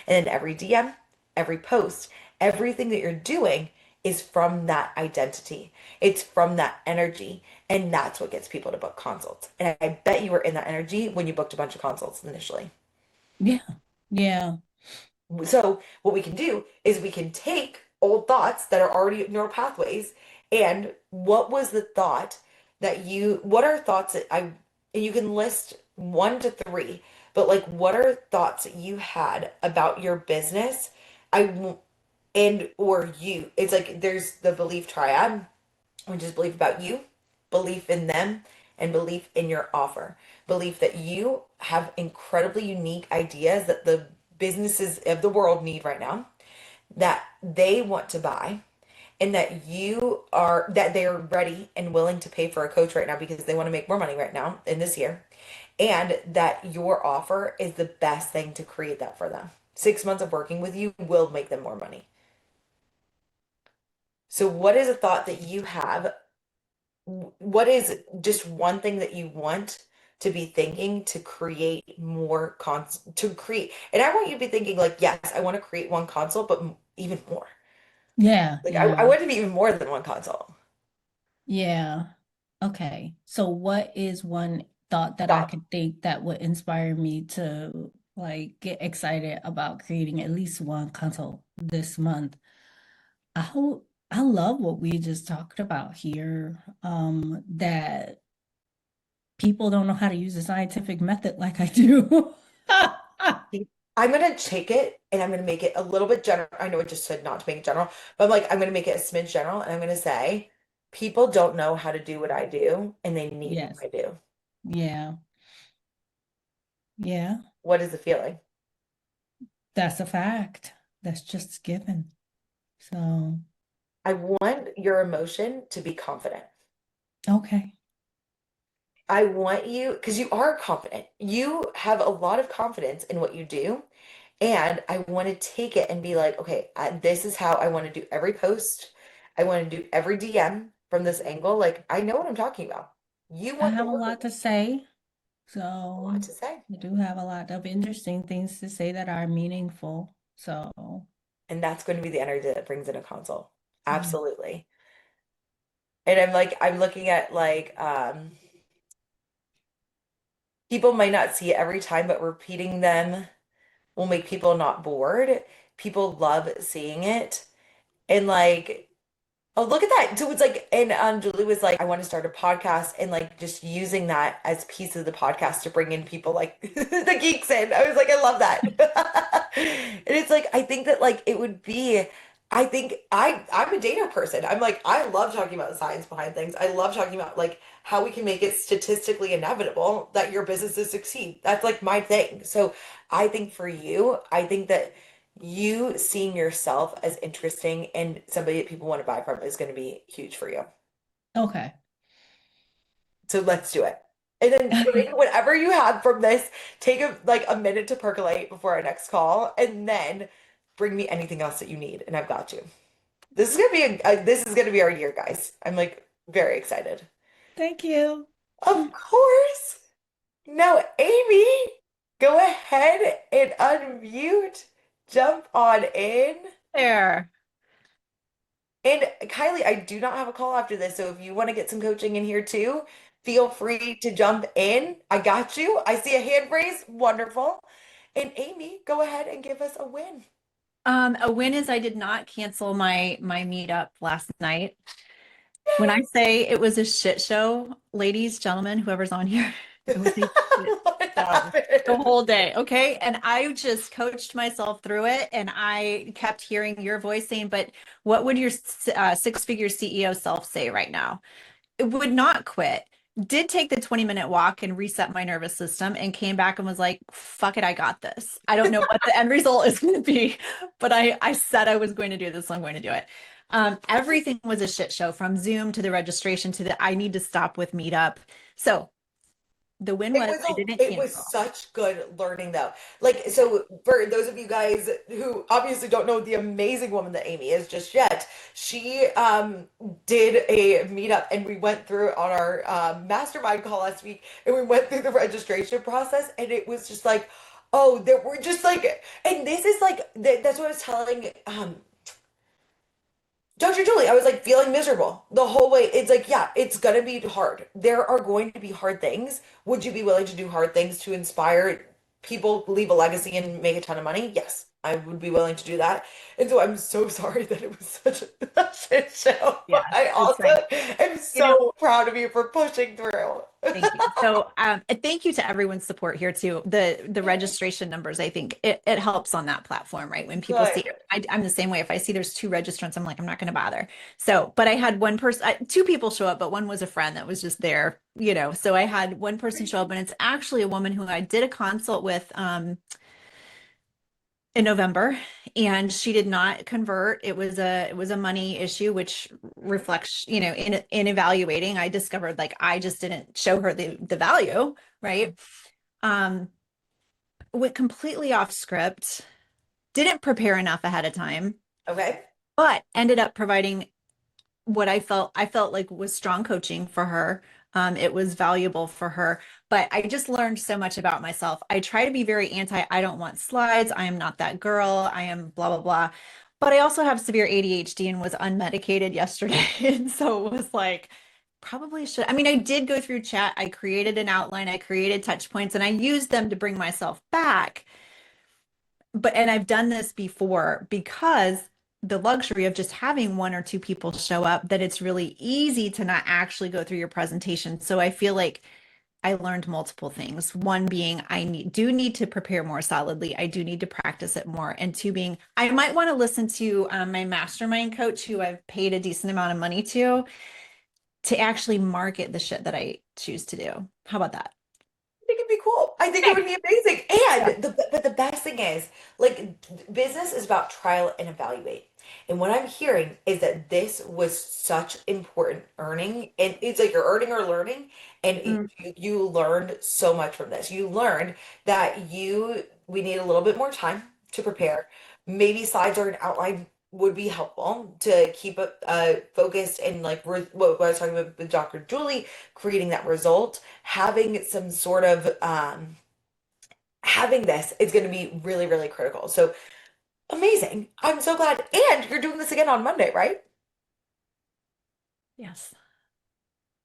And then every DM, every post, everything that you're doing is from that identity. It's from that energy. And that's what gets people to book consults. And I bet you were in that energy when you booked a bunch of consults initially.
Yeah. Yeah.
So what we can do is we can take old thoughts that are already neural pathways and what was the thought what are thoughts and you can list 1 to 3, but like what are thoughts that you had about your business? I and or you. It's like there's the belief triad, which is belief about you, belief in them, and belief in your offer. Belief that you have incredibly unique ideas that the businesses of the world need right now, that they want to buy, and that they are ready and willing to pay for a coach right now because they want to make more money right now in this year, and that your offer is the best thing to create that for them. 6 months of working with you will make them more money. So, what is a thought that you have? What is just one thing that you want to be thinking to create more to create? And I want you to be thinking like, yes, I want to create one console, but even more.
Yeah.
Like, I
Yeah.
want to be even more than one console.
Yeah. Okay. So what is one thought that I
Stop.
could think that would inspire me to like get excited about creating at least one consult this month? I love what we just talked about here, that people don't know how to use the scientific method like I do.
I'm gonna take it and I'm gonna make it a little bit general. I know it just said not to make it general, but I'm gonna make it a smidge general, and I'm gonna say people don't know how to do what I do, and they need what
Yes.
I do.
Yeah. Yeah.
What is the feeling?
That's a fact. That's just given. So,
I want your emotion to be confident.
okay.
I want you, because you are confident. You have a lot of confidence in what you do. And I want to take it and be like, okay, this is how I want to do every post. I want to do every DM from this angle. Like, I know what I'm talking about. You
I
want to
have a
work with
lot to say.
a lot
So
to say.
I do have a lot of interesting things to say that are meaningful. So,
And that's going to be the energy that brings in a console.
yeah.
Absolutely. And I'm looking at like, people might not see it every time, but repeating them will make people not bored. People love seeing it. And like, Oh, look at that. So it's like, and Julie was like, I want to start a podcast and like just using that as piece of the podcast to bring in people like the geeks in. I was like, I love that. And it's like, I think that like it would be, I think I'm a data person. I'm like, I love talking about the science behind things. I love talking about like how we can make it statistically inevitable that your businesses succeed. That's like my thing. So I think for you, I think that you seeing yourself as interesting and somebody that people want to buy from is going to be huge for you.
Okay.
So let's do it. And then bring whatever you have from this, take a minute to percolate before our next call, and then bring me anything else that you need, and I've got you. This is gonna be this is gonna be our year, guys. I'm like very excited.
Thank you.
Of course. Now, Amy, go ahead and unmute. Jump on in.
There.
And Kylie, I do not have a call after this, so if you want to get some coaching in here too, feel free to jump in. I got you. I see a hand raise. Wonderful. And Amy, go ahead and give us a win.
A win is I did not cancel my meetup last night. When I say it was a shit show, ladies, gentlemen, whoever's on here, it was a shit
What
show
happened?
the whole day. Okay. And I just coached myself through it. And I kept hearing your voice saying, but what would your six-figure CEO self say right now? It would not quit. Did take the 20-minute walk and reset my nervous system and came back and was like, fuck it, I got this. I don't know what the end result is going to be, but I said I was going to do this, so I'm going to do it. Everything was a shit show, from Zoom to the registration to the I need to stop with Meetup. So the win was I didn't
It was
cancel.
such good learning though. Like, so for those of you guys who obviously don't know the amazing woman that Amy is just yet, she did a meetup and we went through on our mastermind call last week and we went through the registration process and it was just like, oh, there were just like, and this is like that's what I was telling Dr. Julie, I was like feeling miserable the whole way. It's like, yeah, it's gonna be hard. There are going to be hard things. Would you be willing to do hard things to inspire people, leave a legacy, and make a ton of money? Yes, I would be willing to do that. And so I'm so sorry that it was such a shit show.
Yeah,
I also am
you know,
so proud of you for pushing through.
thank you. So, and thank you to everyone's support here too. The registration numbers, I think it helps on that platform, right? When people see,
Good.
I'm the same way. If I see there's 2 registrants, I'm like, I'm not going to bother. So, but I had one person, 2 people show up, but one was a friend that was just there, you know. So I had one person show up, and it's actually a woman who I did a consult with, in November, and she did not convert. It was a money issue, which reflects, you know, in evaluating, I discovered like I just didn't show her the value, right? Um, went completely off script, didn't prepare enough ahead of time,
Okay.
but ended up providing what I felt like was strong coaching for her. It was valuable for her, but I just learned so much about myself. I try to be very I don't want slides. I am not that girl. I am blah, blah, blah. But I also have severe ADHD and was unmedicated yesterday. And so it was like, probably should. I mean, I did go through chat. I created an outline. I created touch points and I used them to bring myself back. And I've done this before because the luxury of just having 1 or 2 people show up, that it's really easy to not actually go through your presentation. So I feel like I learned multiple things. One being do need to prepare more solidly. I do need to practice it more. And 2 being I might want to listen to my mastermind coach, who I've paid a decent amount of money to actually market the shit that I choose to do. How about that?
Think it'd be cool. I think it would be amazing. And but the best thing is, like, business is about trial and evaluate. And what I'm hearing is that this was such important earning, and it's like you're earning or learning, and
Mm.
you learned so much from this. You learned that we need a little bit more time to prepare. Maybe slides or an outline would be helpful to keep it focused and like what I was talking about with Dr. Julie, creating that result, having some sort of having this is going to be really, really critical. So amazing. I'm so glad. And you're doing this again on Monday, right?
Yes.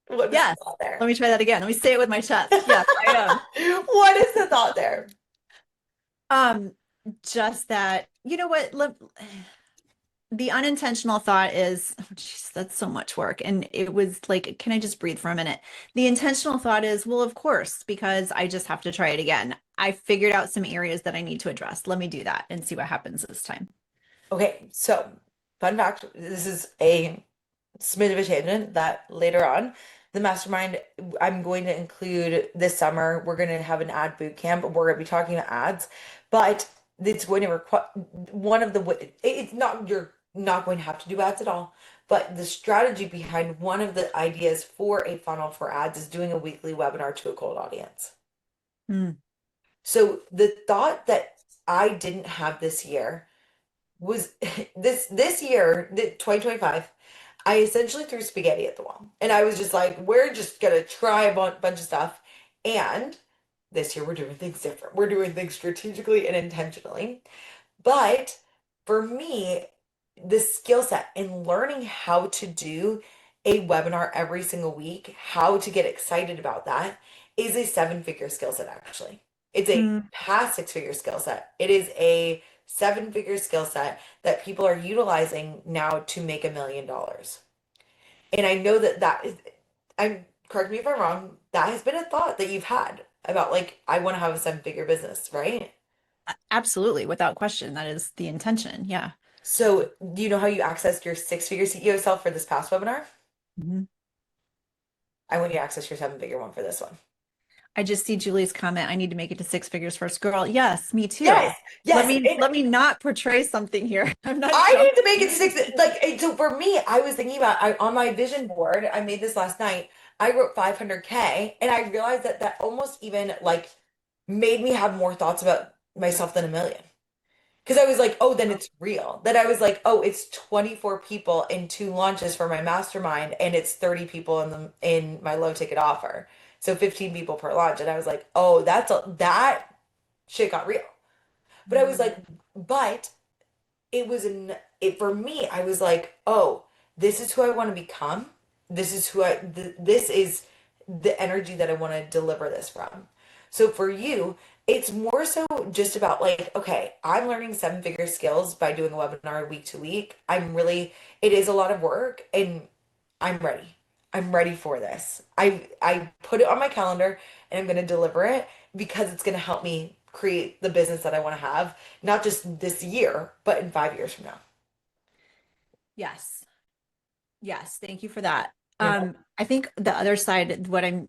What is
Yes.
the thought there?
Let me try that again. Let me say it with my chest. Yes, I am.
What is the thought there?
Just that, you know what? the unintentional thought is, oh, geez, that's so much work. And it was like, can I just breathe for a minute? The intentional thought is, well, of course, because I just have to try it again. I figured out some areas that I need to address. Let me do that and see what happens this time.
Okay, so fun fact, this is a smidge of a tangent that later on, the mastermind, I'm going to include this summer. We're going to have an ad boot camp. We're going to be talking about ads, but it's going to require one of the, it's not, you're not going to have to do ads at all. But the strategy behind one of the ideas for a funnel for ads is doing a weekly webinar to a cold audience.
Hmm.
So the thought that I didn't have this year was this year, 2025, I essentially threw spaghetti at the wall. And I was just like, we're just gonna try a bunch of stuff. And this year we're doing things different. We're doing things strategically and intentionally. But for me, the skill set in learning how to do a webinar every single week, how to get excited about that is a seven-figure skill set, actually. It's a
Hmm.
past six-figure skill set. It is a seven-figure skill set that people are utilizing now to make $1 million. And I know that that is, I'm correct me if I'm wrong, that has been a thought that you've had about like, I want to have a seven-figure business, right?
Absolutely, without question. That is the intention. Yeah.
So, do you know how you accessed your six-figure CEO self for this past webinar?
Mhm.
I want you to access your seven-figure one for this one.
I just see Julie's comment. I need to make it to six figures first. Girl, yes, me too.
Yes, yes. And
Let me not portray something here. I'm not
I
showing.
need to make it to six. Like, so for me, I was thinking about on my vision board, I made this last night. I wrote 500K, and I realized that that almost even like made me have more thoughts about myself than 1 million. Because I was like, oh, then it's real. Then I was like, oh, it's 24 people in 2 launches for my mastermind, and it's 30 people in my low ticket offer. So 15 people per launch. And I was like, oh, that shit got real. But I was like, but it was in it for me, I was like, oh, this is who I want to become. This is this is the energy that I want to deliver this from. So for you, it's more so just about like, okay, I'm learning seven-figure skills by doing a webinar week to week. It is a lot of work, and I'm ready. I'm ready for this. I put it on my calendar, and I'm going to deliver it because it's going to help me create the business that I want to have, not just this year, but in 5 years from now.
Yes. Yes. Thank you for that.
You know?
I think the other side, what I'm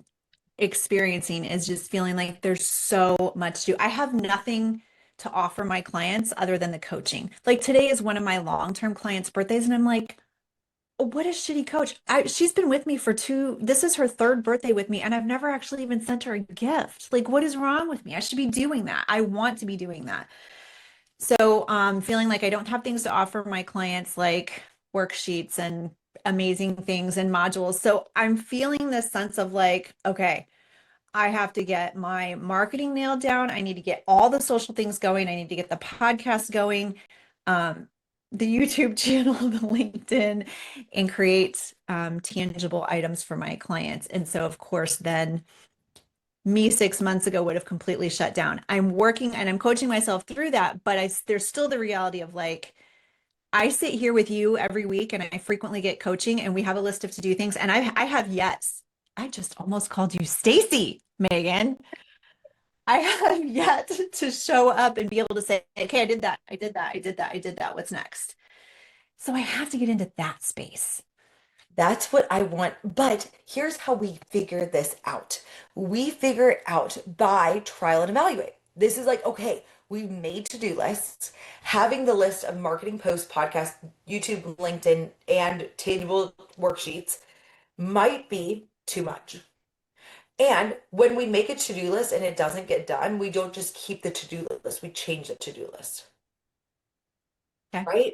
experiencing is just feeling like there's so much to do. I have nothing to offer my clients other than the coaching. Like today is one of my long-term clients' birthdays, and I'm like, what a shitty coach. She's been with me for this is her third birthday with me, and I've never actually even sent her a gift. Like, what is wrong with me? I should be doing that. I want to be doing that. So, feeling like I don't have things to offer my clients like worksheets and amazing things and modules. So I'm feeling this sense of like, okay, I have to get my marketing nailed down. I need to get all the social things going. I need to get the podcast going, um, the YouTube channel, the LinkedIn, and create tangible items for my clients. And so, of course, then me 6 months ago would have completely shut down. I'm working and I'm coaching myself through that, but there's still the reality of like, I sit here with you every week and I frequently get coaching and we have a list of to do things. And I have yet, I just almost called you Stacy, Megan. I have yet to show up and be able to say, okay, I did that. I did that. I did that. I did that. What's next? So I have to get into that space.
That's what I want. But here's how we figure this out. We figure it out by trial and evaluate. This is like, okay, we've made to-do lists. Having the list of marketing posts, podcast, YouTube, LinkedIn, and tangible worksheets might be too much. And when we make a to-do list and it doesn't get done, we don't just keep the to-do list, we change the to-do list,
Okay.
right?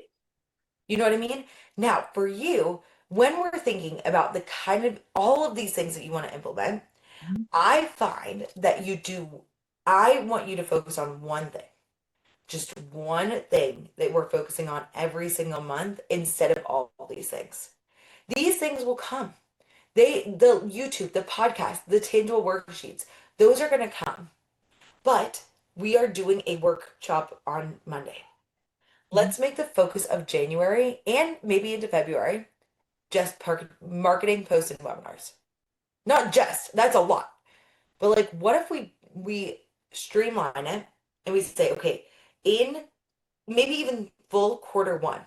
You know what I mean? Now, for you, when we're thinking about the kind of all of these things that you want to implement, I find that I want you to focus on one thing, just one thing that we're focusing on every single month instead of all these things. These things will come. The YouTube, the podcast, the tangible worksheets, those are going to come. But we are doing a workshop on Monday.
Mhm.
let's make the focus of January and maybe into February just marketing posts and webinars. Not just, that's a lot. But like what if we streamline it and we say, okay, in maybe even full quarter one,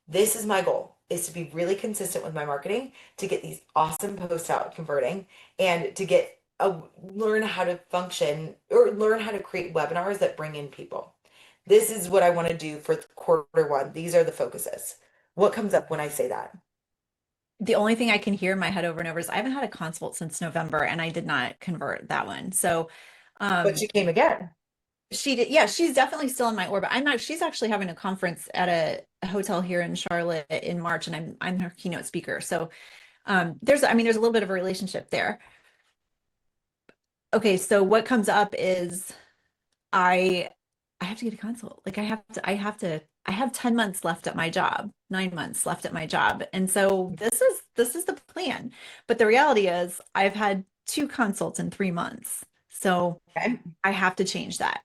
this is my goal is to be really consistent with my marketing, to get these awesome posts out converting, and to get learn how to function or learn how to create webinars that bring in people. This is what I want to do for quarter one. These are the focuses. What comes up when I say that?
The only thing I can hear in my head over and over is I haven't had a consult since November and I did not convert that one. So
But
um
she came again.
she did, yeah, she's definitely still in my orbit. I'm not, she's actually having a conference at a hotel here in Charlotte in March and I'm her keynote speaker. So there's, I mean, there's a little bit of a relationship there. Okay, so what comes up is I I have to get a consult. Like I have 10 months left at my job, 9 months left at my job. And so this is the plan. But the reality is I've had two consults in 3 months. So
Okay.
I have to change that.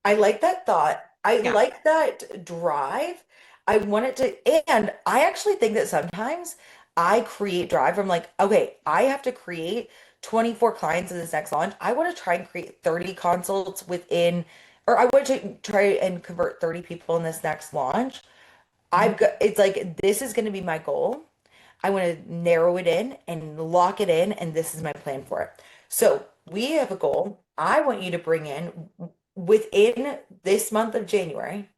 I like that thought. I
Yeah.
like that drive. I want it to, and I actually think that sometimes I create drive. I'm like, okay, I have to create 24 clients in this next launch. I want to try and create 30 consults within, or I want to try and convert 30 people in this next launch.
Mhm.
I've got, it's like, this is going to be my goal. I want to narrow it in and lock it in, and this is my plan for it. So we have a goal. I want you to bring in within this month of January,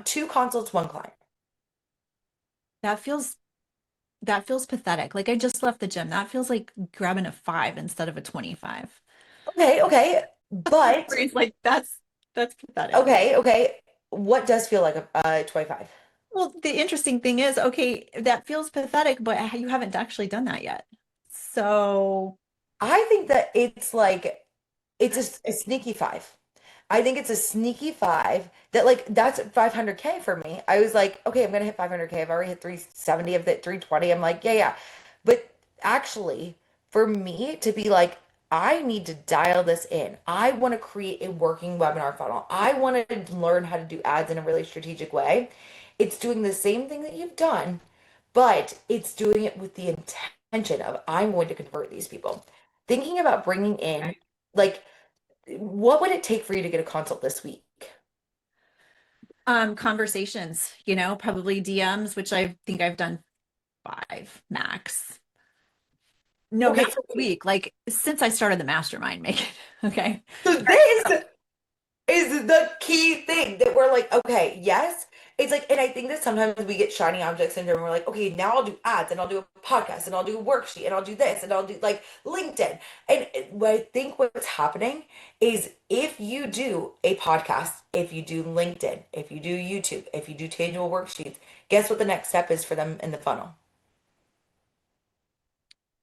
two consults, one client.
That feels that feels pathetic. Like I just left the gym. That feels like grabbing a 5 instead of a 25.
Okay, okay. But
It's like that's pathetic.
okay. What does feel like a 25?
Well, the interesting thing is, okay, that feels pathetic, but you haven't actually done that yet. So,
I think that it's like it's a sneaky five. I think it's a sneaky five that like that's 500K for me. I was like, okay, I'm gonna hit 500K. I've already hit 370 of it, 320. I'm like, yeah. But actually, for me to be like, I need to dial this in. I want to create a working webinar funnel. I want to learn how to do ads in a really strategic way. It's doing the same thing that you've done, but it's doing it with the intention of I'm going to convert these people. Thinking about bringing in like what would it take for you to get a consult this week?
conversations, probably DMs, which I think I've done 5 max. No,
Okay,
not this week. Like since I started the mastermind, make it okay.
so this is the key thing that we're like, okay, yes. It's like, and I think that sometimes we get shiny object syndrome. We're like, okay, now I'll do ads and I'll do a podcast and I'll do a worksheet and I'll do this and I'll do like LinkedIn. And what I think what's happening is if you do a podcast, if you do LinkedIn, if you do YouTube, if you do tangible worksheets, guess what the next step is for them in the funnel?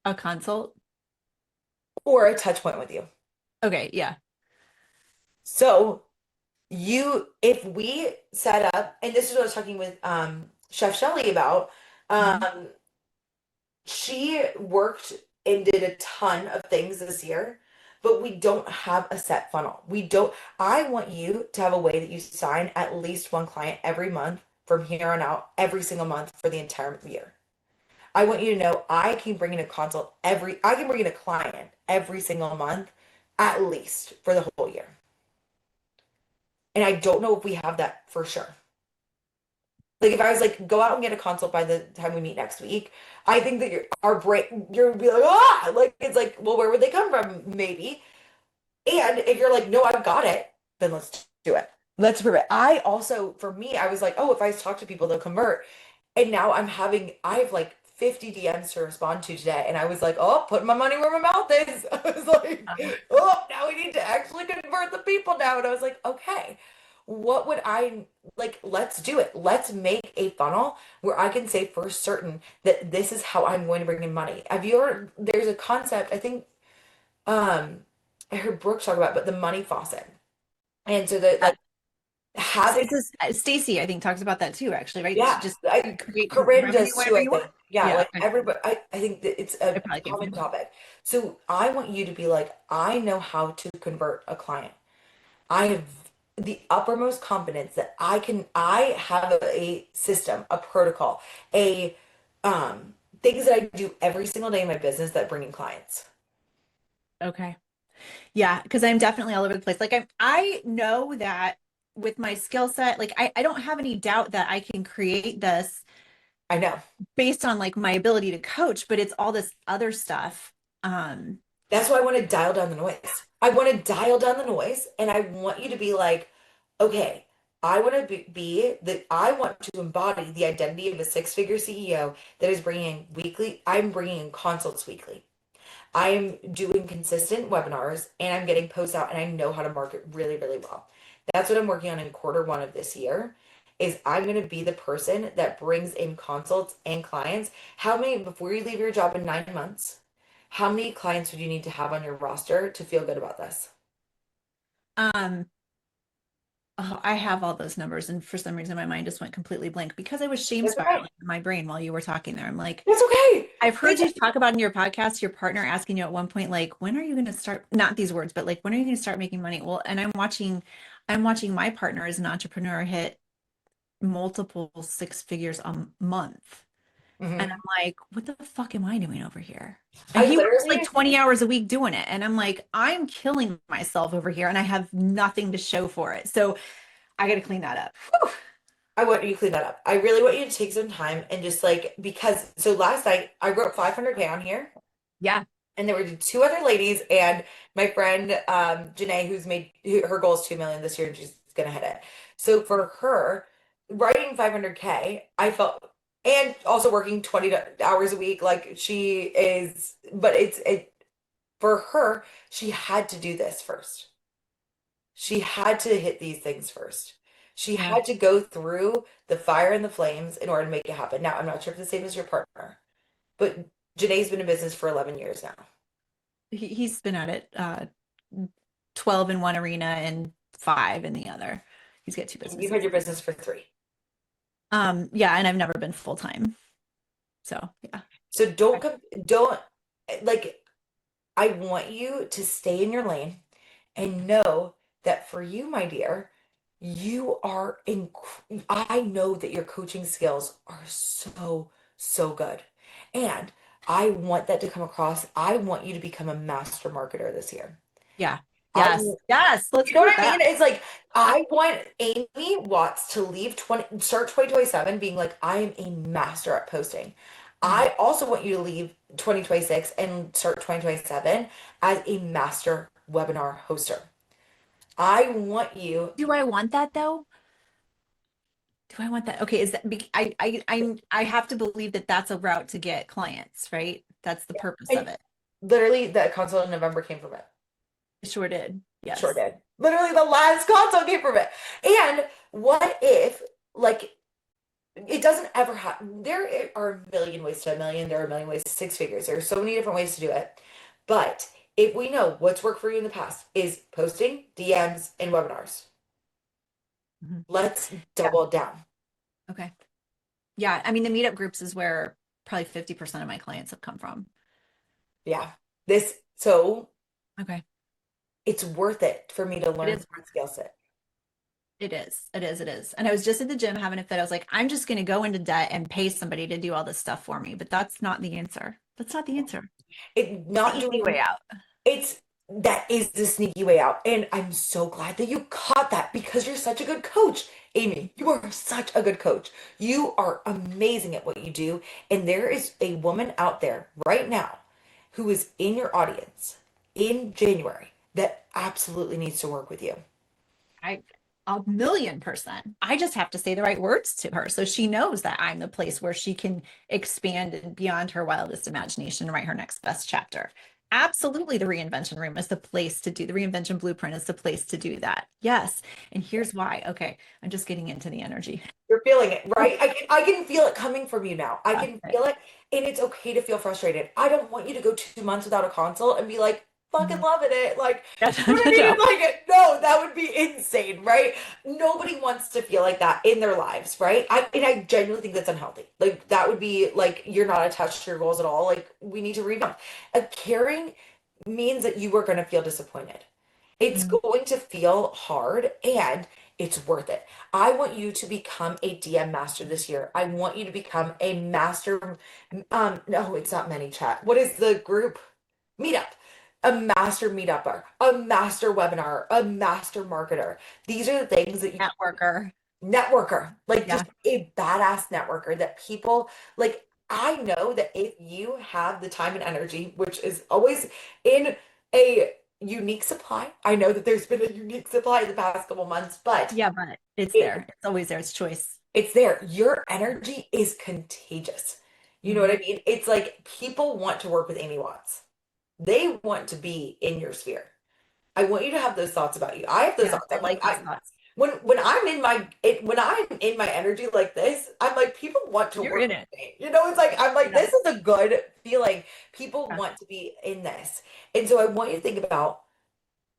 A consult.
Or a touch point with you.
Okay, yeah.
So if we set up, and this is what I was talking with Chef Shelly about,
Mhm.
um, she worked and did a ton of things this year, but we don't have a set funnel. We don't, I want you to have a way that you sign at least one client every month from here on out, every single month for the entire year. I want you to know I can bring in a client every single month, at least for the whole year. And I don't know if we have that for sure. Like if I was like, go out and get a consult by the time we meet next week, I think that our brain, you're gonna be like, ah, like it's like, well, where would they come from? Maybe. And if you're like, no, I've got it, then let's do it. Let's prove it. I also, for me, I was like, oh, if I talk to people, they'll convert. And now I have like 50 DMs to respond to today. And I was like, oh, putting my money where my mouth is. I was like, oh, now we need to actually convert the people now. And I was like, okay, what would I like? Let's do it. Let's make a funnel where I can say for certain that this is how I'm going to bring in money. Have you ever, there's a concept, I think, um, I heard Brooke talk about, but the money faucet. And so that like having
Stacy, I think, talks about that too, actually, right? To
yeah,
just
I
create
Corinne
revenue
does too,
wherever
I
you want.
think. Yeah,
Yeah,
like everybody I think that it's a
I probably came
common
from them.
topic. So I want you to be like, I know how to convert a client. I have the uppermost confidence that I have a system, a protocol, a things that I do every single day in my business that bring in clients.
Okay. Yeah, because I'm definitely all over the place. Like I know that with my skill set, like I don't have any doubt that I can create this
I know.
based on like my ability to coach, but it's all this other stuff. Um,
That's why I want to dial down the noise. I want to dial down the noise, and I want you to be like, okay, I want to I want to embody the identity of a six-figure CEO that is bringing weekly, I'm bringing in consults weekly. I'm doing consistent webinars and I'm getting posts out and I know how to market really, really well. That's what I'm working on in quarter 1 of this year is I'm going to be the person that brings in consults and clients. How many, before you leave your job in 9 months, how many clients would you need to have on your roster to feel good about this?
um, oh, I have all those numbers, and for some reason my mind just went completely blank because I was shame
That's okay.
spiraling in my brain while you were talking there. I'm like,
That's okay.
I've heard you talk about in your podcast, your partner asking you at one point, like, when are you going to start, not these words, but like, when are you going to start making money? Well, and I'm watching my partner as an entrepreneur hit multiple six figures a month. And
Mhm.
I'm like, what the fuck am I doing over here? And
I
he works like
literally,
20 hours a week doing it. And I'm like, I'm killing myself over here and I have nothing to show for it. So I got to clean that up. Whew.
I want you to clean that up. I really want you to take some time and just like, because so last night I wrote 500K on here.
Yeah.
And there were two other ladies and my friend Janae, her goal is 2 million this year and she's gonna hit it. So for her, writing 500K, I felt, and also working 20 hours a week, like she is, but for her, she had to do this first. She had to hit these things first. She
Yeah.
had to go through the fire and the flames in order to make it happen. Now, I'm not sure if the same as your partner, but Janae's been in business for 11 years now.
He's been at it 12 in one arena and 5 in the other. He's got 2
You've had
businesses.
your business for 3.
Yeah, and I've never been full time. So yeah.
So don't like I want you to stay in your lane and know that for you, my dear, you are I know that your coaching skills are so, so good. And I want that to come across. I want you to become a master marketer this year.
Yeah.
I
Yes. Yes. Let's
You know
do
what I
that.
mean? It's like I want Amy Watts to start 2027 being like, I am a master at posting. I also want you to leave 2026 and start 2027 as a master webinar hoster. I want you,
Do I want that though? Do I want that? Okay, is that I have to believe that that's a route to get clients, right? That's the purpose of
and
it.
literally that consult in November came from it.
It sure did.
Sure
Yes.
did. Literally the last consult came from it. And what if, like, it doesn't ever happen. There are a million ways to a million. There are a million ways to 6 figures. There are so many different ways to do it. But if we know what's worked for you in the past is posting, DMs, and webinars,
Mhm.
let's double down.
Okay. Yeah, I mean the meetup groups is where probably 50% of my clients have come from.
Yeah. So
Okay.
it's worth it for me to
It
learn
is
some skill set.
It is. It is. It is. And I was just at the gym having a fit. I was like, I'm just going to go into debt and pay somebody to do all this stuff for me. But that's not the answer. That's not the answer.
It
It's the
not
easy
doing
way out.
it's that is the sneaky way out. And I'm so glad that you caught that because you're such a good coach. Amy, you are such a good coach. You are amazing at what you do. And there is a woman out there right now who is in your audience in January that absolutely needs to work with you.
I 1,000,000%. I just have to say the right words to her so she knows that I'm the place where she can expand and beyond her wildest imagination and write her next best chapter. Absolutely, the reinvention room is the place to do the reinvention blueprint is the place to do that. Yes. And here's why. Okay, I'm just getting into the energy.
You're feeling it, right? I can feel it coming from you now. I can
Okay.
feel it, and it's okay to feel frustrated. I don't want you to go 2 months without a consult and be like, fucking
Mhm.
loving it. Like,
Yeah,
you know what I mean?
no.
It's like, no, that would be insane, right? Nobody wants to feel like that in their lives, right? And I genuinely think that's unhealthy. Like, that would be like, you're not attached to your goals at all. Like, we need to revamp. A caring means that you are going to feel disappointed. It's
Mm.
going to feel hard and it's worth it. I want you to become a DM master this year. I want you to become a master. No, it's not ManyChat. What is the group? Meetup. A master meetupper, a master webinar, a master marketer. These are the things that you
Networker.
networker, like
Yeah.
just a badass networker that people like. I know that if you have the time and energy, which is always in a unique supply, I know that there's been a unique supply in the past couple months, but
Yeah, but it's
it,
there. It's always there. It's choice.
it's there. Your energy is contagious. You know what
Mhm.
I mean? It's like people want to work with Amy Watts. They want to be in your sphere. I want you to have those thoughts about you. I have those
Yeah,
thoughts.
I
I'm
love
like,
those thoughts.
when I'm in when I'm in my energy like this, I'm like, people want to
You're
work
in
with
it.
me. You know, it's like I'm like,
Yeah.
this is a good feeling. People
Yeah.
want to be in this. And so I want you to think about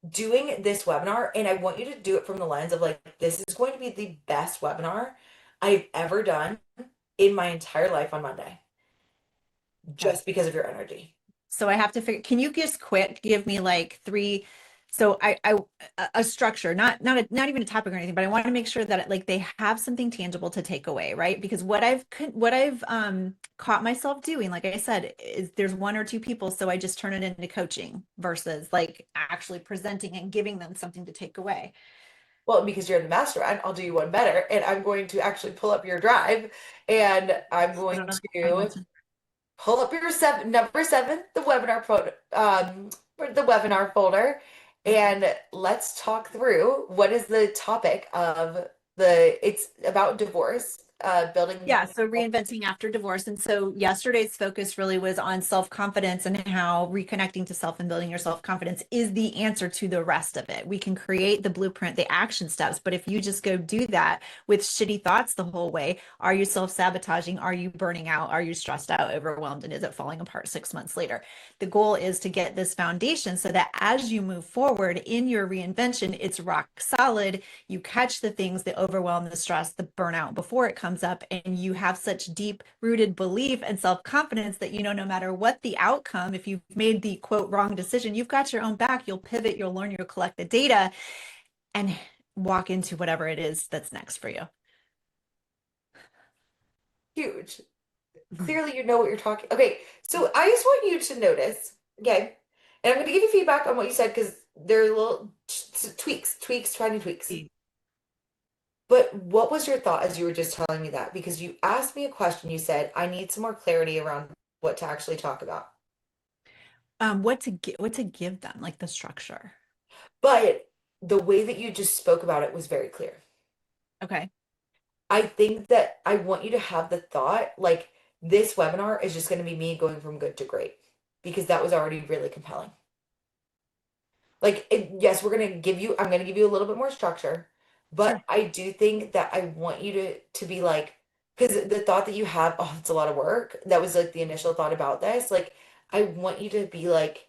doing this webinar, and I want you to do it from the lens of like, this is going to be the best webinar I've ever done in my entire life on Monday,
Yeah.
just because of your energy.
So I have to figure, can you just quick give me like three, so a structure, not even a topic or anything, but I want to make sure that like they have something tangible to take away, right? Because what I've caught myself doing, like I said, is there's one or two people, so I just turn it into coaching versus like actually presenting and giving them something to take away.
Well, because you're in the mastermind, I'll do you one better, and I'm going to actually pull up your drive, and I'm
I don't
going
know how I want
to
to.
pull up your number seven, the webinar for the webinar folder, and let's talk through what is the topic of it's about divorce, building.
Yeah, so reinventing after divorce. And so yesterday's focus really was on self-confidence and how reconnecting to self and building your self-confidence is the answer to the rest of it. We can create the blueprint, the action steps, but if you just go do that with shitty thoughts the whole way, are you self-sabotaging? Are you burning out? Are you stressed out, overwhelmed? And is it falling apart 6 months later? The goal is to get this foundation so that as you move forward in your reinvention, it's rock solid. You catch the things, the overwhelm, the stress, the burnout before it comes up, and you have such deep rooted belief and self-confidence that you know no matter what the outcome, if you've made the quote wrong decision, you've got your own back. You'll pivot, you'll learn, you'll collect the data and walk into whatever it is that's next for you.
Huge. Clearly, you know what you're talking. Okay, so I just want you to notice, okay, and I'm going to give you feedback on what you said because there are little tweaks, tiny tweaks. But what was your thought as you were just telling me that? Because you asked me a question, you said, I need some more clarity around what to actually talk about.
What to give them, like the structure.
But the way that you just spoke about it was very clear.
Okay.
I think that I want you to have the thought like this webinar is just going to be me going from good to great because that was already really compelling. Like, yes, I'm going to give you a little bit more structure, but
Sure.
I do think that I want you to be like, because the thought that you have, oh, it's a lot of work. That was like the initial thought about this. Like, I want you to be like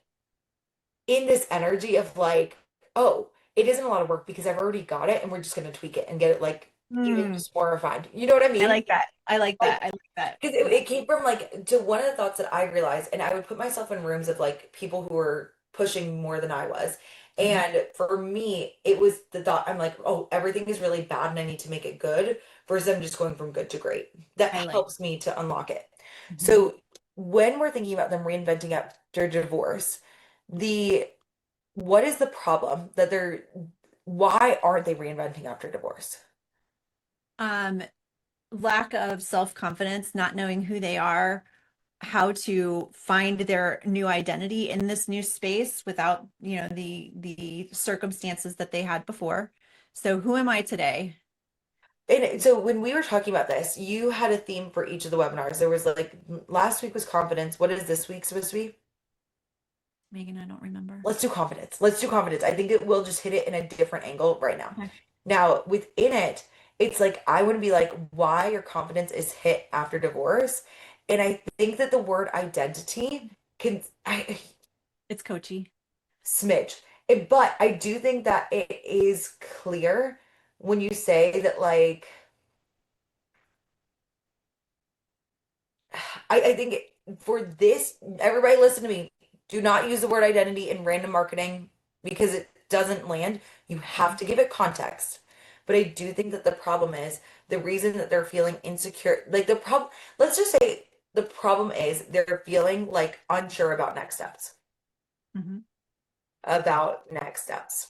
in this energy of like, oh, it isn't a lot of work because I've already got it and we're just going to tweak it and get it like even
Hmm.
just more refined. You know what I
I
mean?
like that. I like
Like,
that. I like that.
because it came from like to one of the thoughts that I realized, and I would put myself in rooms of like people who were pushing more than I was.
Mhm.
And for me, it was the thought I'm like, oh, everything is really bad and I need to make it good versus I'm just going from good to great. That
I like.
helps me to unlock it.
Mhm.
So when we're thinking about them reinventing after divorce, the what is the problem that why aren't they reinventing after divorce?
Um, Lack of self-confidence, not knowing who they are, how to find their new identity in this new space without, the circumstances that they had before. So who am I today?
And so when we were talking about this, you had a theme for each of the webinars. There was like last week was confidence. What is this week supposed to be?
Megan, I don't remember.
Let's do confidence. Let's do confidence. I think it will just hit it in a different angle right now.
Okay.
Now, within it, it's like I want to be like why your confidence is hit after divorce. And I think that the word identity can
It's coachy.
smidge. But I do think that it is clear when you say that like I think for this, everybody listen to me. Do not use the word identity in random marketing because it doesn't land, you have to give it context. But I do think that the problem is the reason that they're feeling insecure, like the problem, let's just say the problem is they're feeling like unsure about next steps,
Mhm.
about next steps.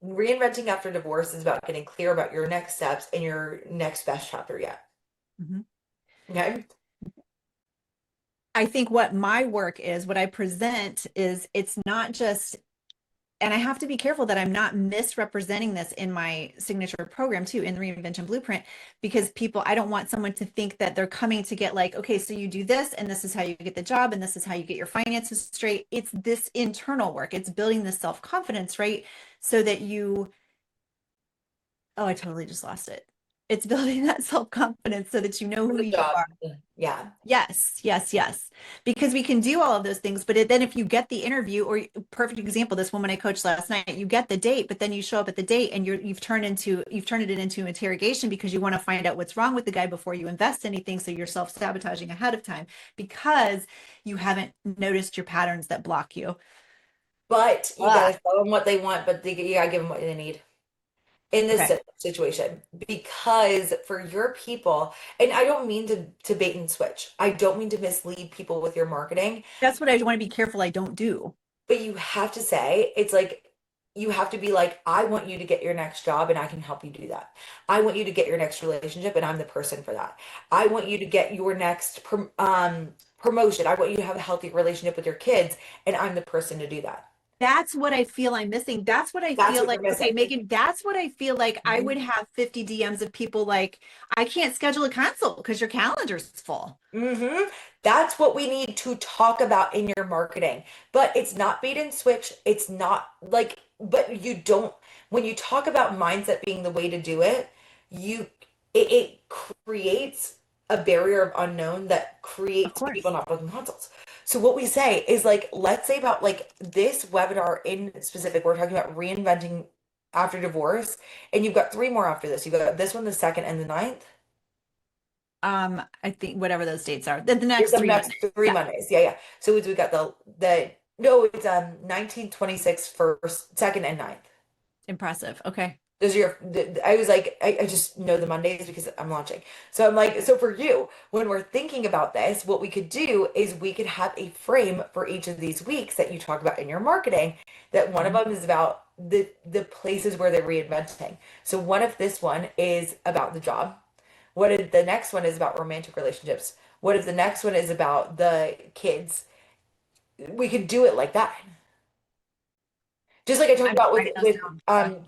Reinventing after divorce is about getting clear about your next steps and your next best chapter yet.
Mhm.
Okay.
I think what my work is, what I present is it's not just, and I have to be careful that I'm not misrepresenting this in my signature program too, in the Reinvention Blueprint, because people, I don't want someone to think that they're coming to get like, okay, so you do this and this is how you get the job and this is how you get your finances straight. It's this internal work. It's building this self-confidence, right? So that you, oh, I totally just lost it. It's building that self-confidence so that you know
For
who
the
you
job.
are.
Yeah.
Yes, yes, yes. Because we can do all of those things, but then if you get the interview, or perfect example, this woman I coached last night, you get the date, but then you show up at the date and you've turned it into interrogation because you want to find out what's wrong with the guy before you invest anything. So you're self-sabotaging ahead of time because you haven't noticed your patterns that block you.
But you
Ah,
gotta tell them what they want, but you gotta give them what they need in this
okay.
situation. Because for your people, and I don't mean to bait and switch. I don't mean to mislead people with your marketing,
That's what I want to be careful I don't do.
but you have to say, it's like you have to be like, I want you to get your next job and I can help you do that. I want you to get your next relationship and I'm the person for that. I want you to get your next promotion. I want you to have a healthy relationship with your kids and I'm the person to do that.
That's what I feel I'm missing. That's what I
That's
feel
what
like.
you're
Okay,
missing.
Megan, that's what I feel like I
Mhm.
would have 50 DMs of people like, I can't schedule a consult because your calendar's full.
That's what we need to talk about in your marketing. But it's not bait and switch. It's not like, but you don't, when you talk about mindset being the way to do it, you, it creates a barrier of unknown that
Of
creates people
course.
not booking consults. So what we say is like, let's say about like this webinar in specific, we're talking about reinventing after divorce, and you've got three more after this. You've got this one, the second, and the ninth.
I think whatever those dates are, the
Here's
next
the
three
next
Mondays.
three
Yeah,
Mondays. Yeah, yeah. So we got the no, it's 19, 26, first, second, and ninth.
impressive. Okay.
Those are I was like, I just know the Mondays because I'm launching. So I'm like, so for you, when we're thinking about this, what we could do is we could have a frame for each of these weeks that you talk about in your marketing, that one of
Mhm.
them is about the places where they're reinventing. So one of this one is about the job. What if the next one is about romantic relationships? What if the next one is about the kids? We could do it like that. Just like I talked
I'm
about
writing those
with
down.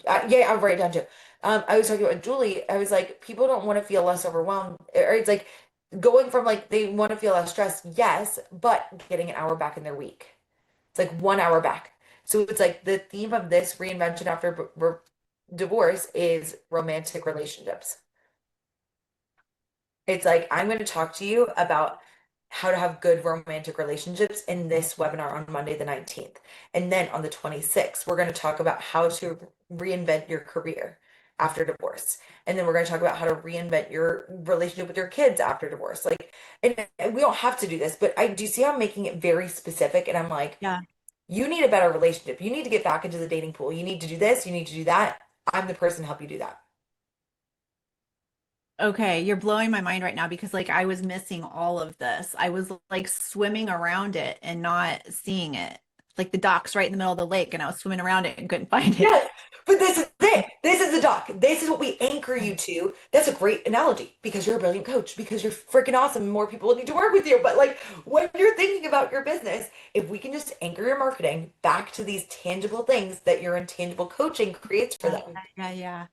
Yeah.
yeah, I'll write it down too. I was talking about Julie. I was like, people don't want to feel less overwhelmed, or it's like going from like they want to feel less stressed, yes, but getting an hour back in their week. It's like 1 hour back. So it's like the theme of this reinvention after divorce is romantic relationships. It's like, I'm going to talk to you about how to have good romantic relationships in this webinar on Monday, the 19th. And then on the 26th, we're going to talk about how to reinvent your career after divorce. And then we're going to talk about how to reinvent your relationship with your kids after divorce. Like, and we don't have to do this, but I do see how I'm making it very specific. And I'm like,
Yeah.
you need a better relationship. You need to get back into the dating pool. You need to do this. You need to do that. I'm the person to help you do that.
Okay, you're blowing my mind right now because like I was missing all of this. I was like swimming around it and not seeing it. Like the dock's right in the middle of the lake and I was swimming around it and couldn't find it.
Yes, but this is it. This is the doc. This is what we anchor you to. That's a great analogy because you're a brilliant coach, because you're freaking awesome. More people need to work with you. But like when you're thinking about your business, if we can just anchor your marketing back to these tangible things that your intangible coaching creates for
Yeah,
them,
yeah, yeah.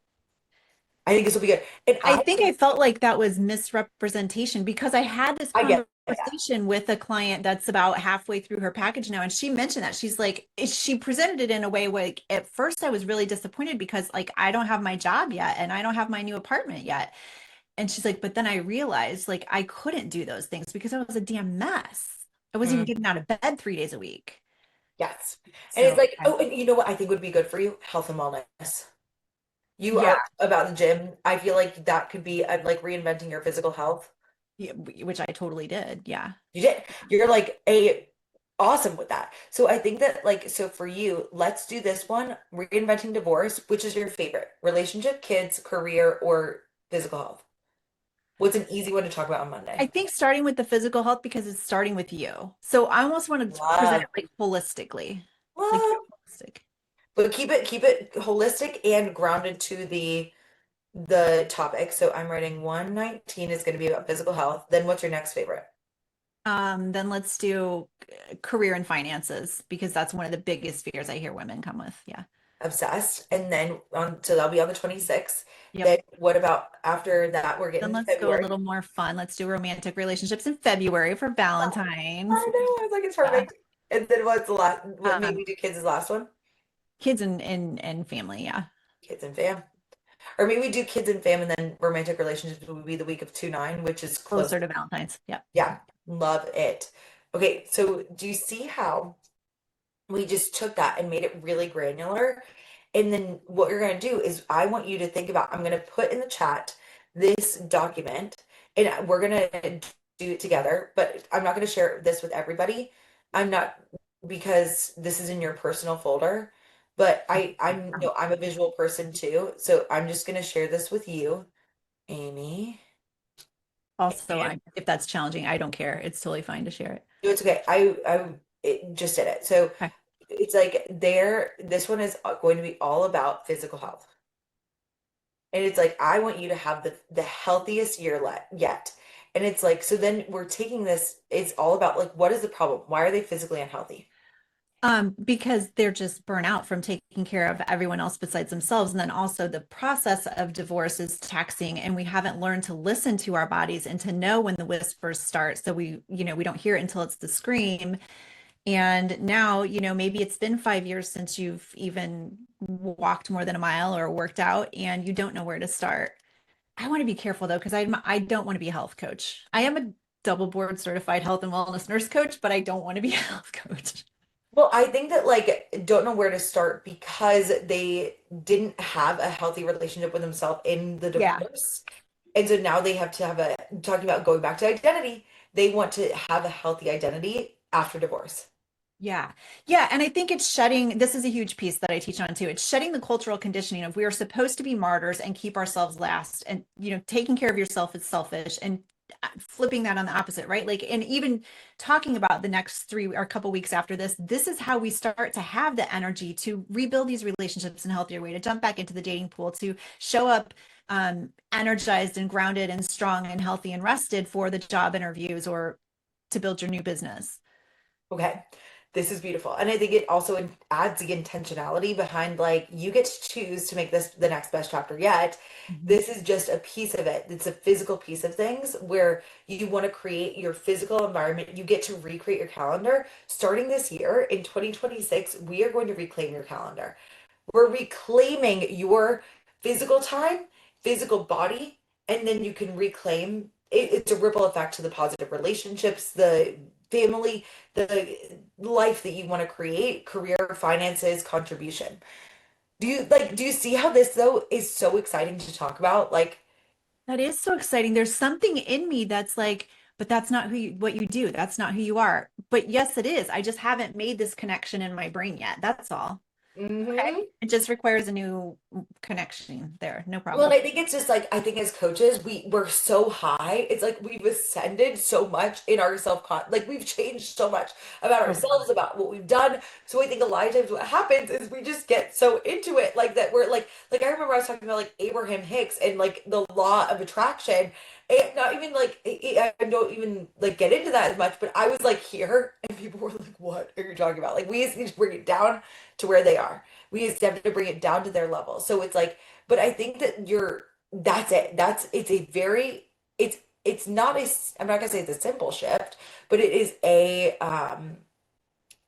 I think this will be good. And
I think I felt like that was misrepresentation because I had this
I get that.
conversation with a client that's about halfway through her package now, and she mentioned that she's like, she presented it in a way where like, at first I was really disappointed because like I don't have my job yet and I don't have my new apartment yet. And she's like, but then I realized like I couldn't do those things because I was a damn mess. I wasn't even
Mm,
getting out of bed 3 days a week.
yes. And it's
So,
like, oh, and you know what I think would be good for you? Health and wellness. You
yeah,
are about the gym. I feel like that could be like reinventing your physical health.
yeah, which I totally did. Yeah.
You did. You're like awesome with that. So I think that like, so for you, let's do this one, reinventing divorce. Which is your favorite? Relationship, kids, career, or physical health? What's an easy one to talk about on
I
Monday?
think starting with the physical health because it's starting with you. So I almost want to present
Love,
it like holistically, like
love.
holistic.
But keep it holistic and grounded to the topic. So I'm writing 119 is going to be about physical health. Then what's your next favorite?
Then let's do career and finances because that's one of the biggest fears I hear women come with. Yeah.
Obsessed. And then on, so that'll be on the 26th.
Yep.
Then what about after that? We're
Then
getting to
let's go a
February.
little more fun. Let's do romantic relationships in February for
Oh,
Valentine's.
I know. I was like, it's
Yeah.
perfect. And then what's the last? What
Um,
maybe do kids is the last one?
kids and family. Yeah.
Kids and fam. Or maybe we do kids and fam and then romantic relationships would be the week of 2/9, which is close.
Closer to Valentine's. Yep.
Yeah, love it. Okay, so do you see how we just took that and made it really granular? And then what you're going to do is I want you to think about, I'm going to put in the chat this document and we're going to do it together, but I'm not going to share this with everybody. I'm not because this is in your personal folder, but I'm no, I'm a visual person too. So I'm just going to share this with you, Amy.
Also,
And
if that's challenging, I don't care. It's totally fine to share it.
no, it's okay. I just did it. So
Okay.
it's like there, this one is going to be all about physical health. And it's like, I want you to have the healthiest year yet. And it's like, so then we're taking this, it's all about like, what is the problem? Why are they physically unhealthy?
Because they're just burnt out from taking care of everyone else besides themselves. And then also the process of divorce is taxing, and we haven't learned to listen to our bodies and to know when the whispers start. So we don't hear it until it's the scream. And now, maybe it's been 5 years since you've even walked more than a mile or worked out, and you don't know where to start. I want to be careful though, because I don't want to be a health coach. I am a double board certified health and wellness nurse coach, but I don't want to be a health coach.
Well, I think that like don't know where to start because they didn't have a healthy relationship with themselves in the
Yeah.
divorce. And so now they have to have talking about going back to identity, they want to have a healthy identity after divorce.
Yeah. Yeah. And I think it's shedding, this is a huge piece that I teach on too. It's shedding the cultural conditioning of we are supposed to be martyrs and keep ourselves last. And, taking care of yourself is selfish, and flipping that on the opposite, right? Like, and even talking about the next 3 or couple weeks after this is how we start to have the energy to rebuild these relationships in a healthier way, to jump back into the dating pool, to show up energized and grounded and strong and healthy and rested for the job interviews or to build your new business.
Okay. This is beautiful. And I think it also adds the intentionality behind like you get to choose to make this the next best chapter yet.
Mhm.
This is just a piece of it. It's a physical piece of things where you want to create your physical environment. You get to recreate your calendar. Starting this year in 2026, we are going to reclaim your calendar. We're reclaiming your physical time, physical body, and then you can reclaim it, it's a ripple effect to the positive relationships, the family, the life that you want to create, career, finances, contribution. Do you see how this though is so exciting to talk about? Like,
That is so exciting. There's something in me that's like, but that's not what you do. That's not who you are. But yes, it is. I just haven't made this connection in my brain yet. That's all. Okay.
mhm.
It just requires a new connection there. No
Well, and
problem.
I think it's just like I think as coaches, we're so high. It's like we've ascended so much in our self-con like we've changed so much about
Totally.
ourselves, about what we've done. So I think a lot of times what happens is we just get so into it, like that we're like I remember I was talking about like Abraham Hicks and like the law of attraction. And not even like I don't even like get into that as much, but I was like here and people were like, what are you talking about? Like we just need to bring it down to where they are. We just have to bring it down to their level. So it's like but I think that that's it. It's a very, it's not a, I'm not gonna say it's a simple shift, but it is it's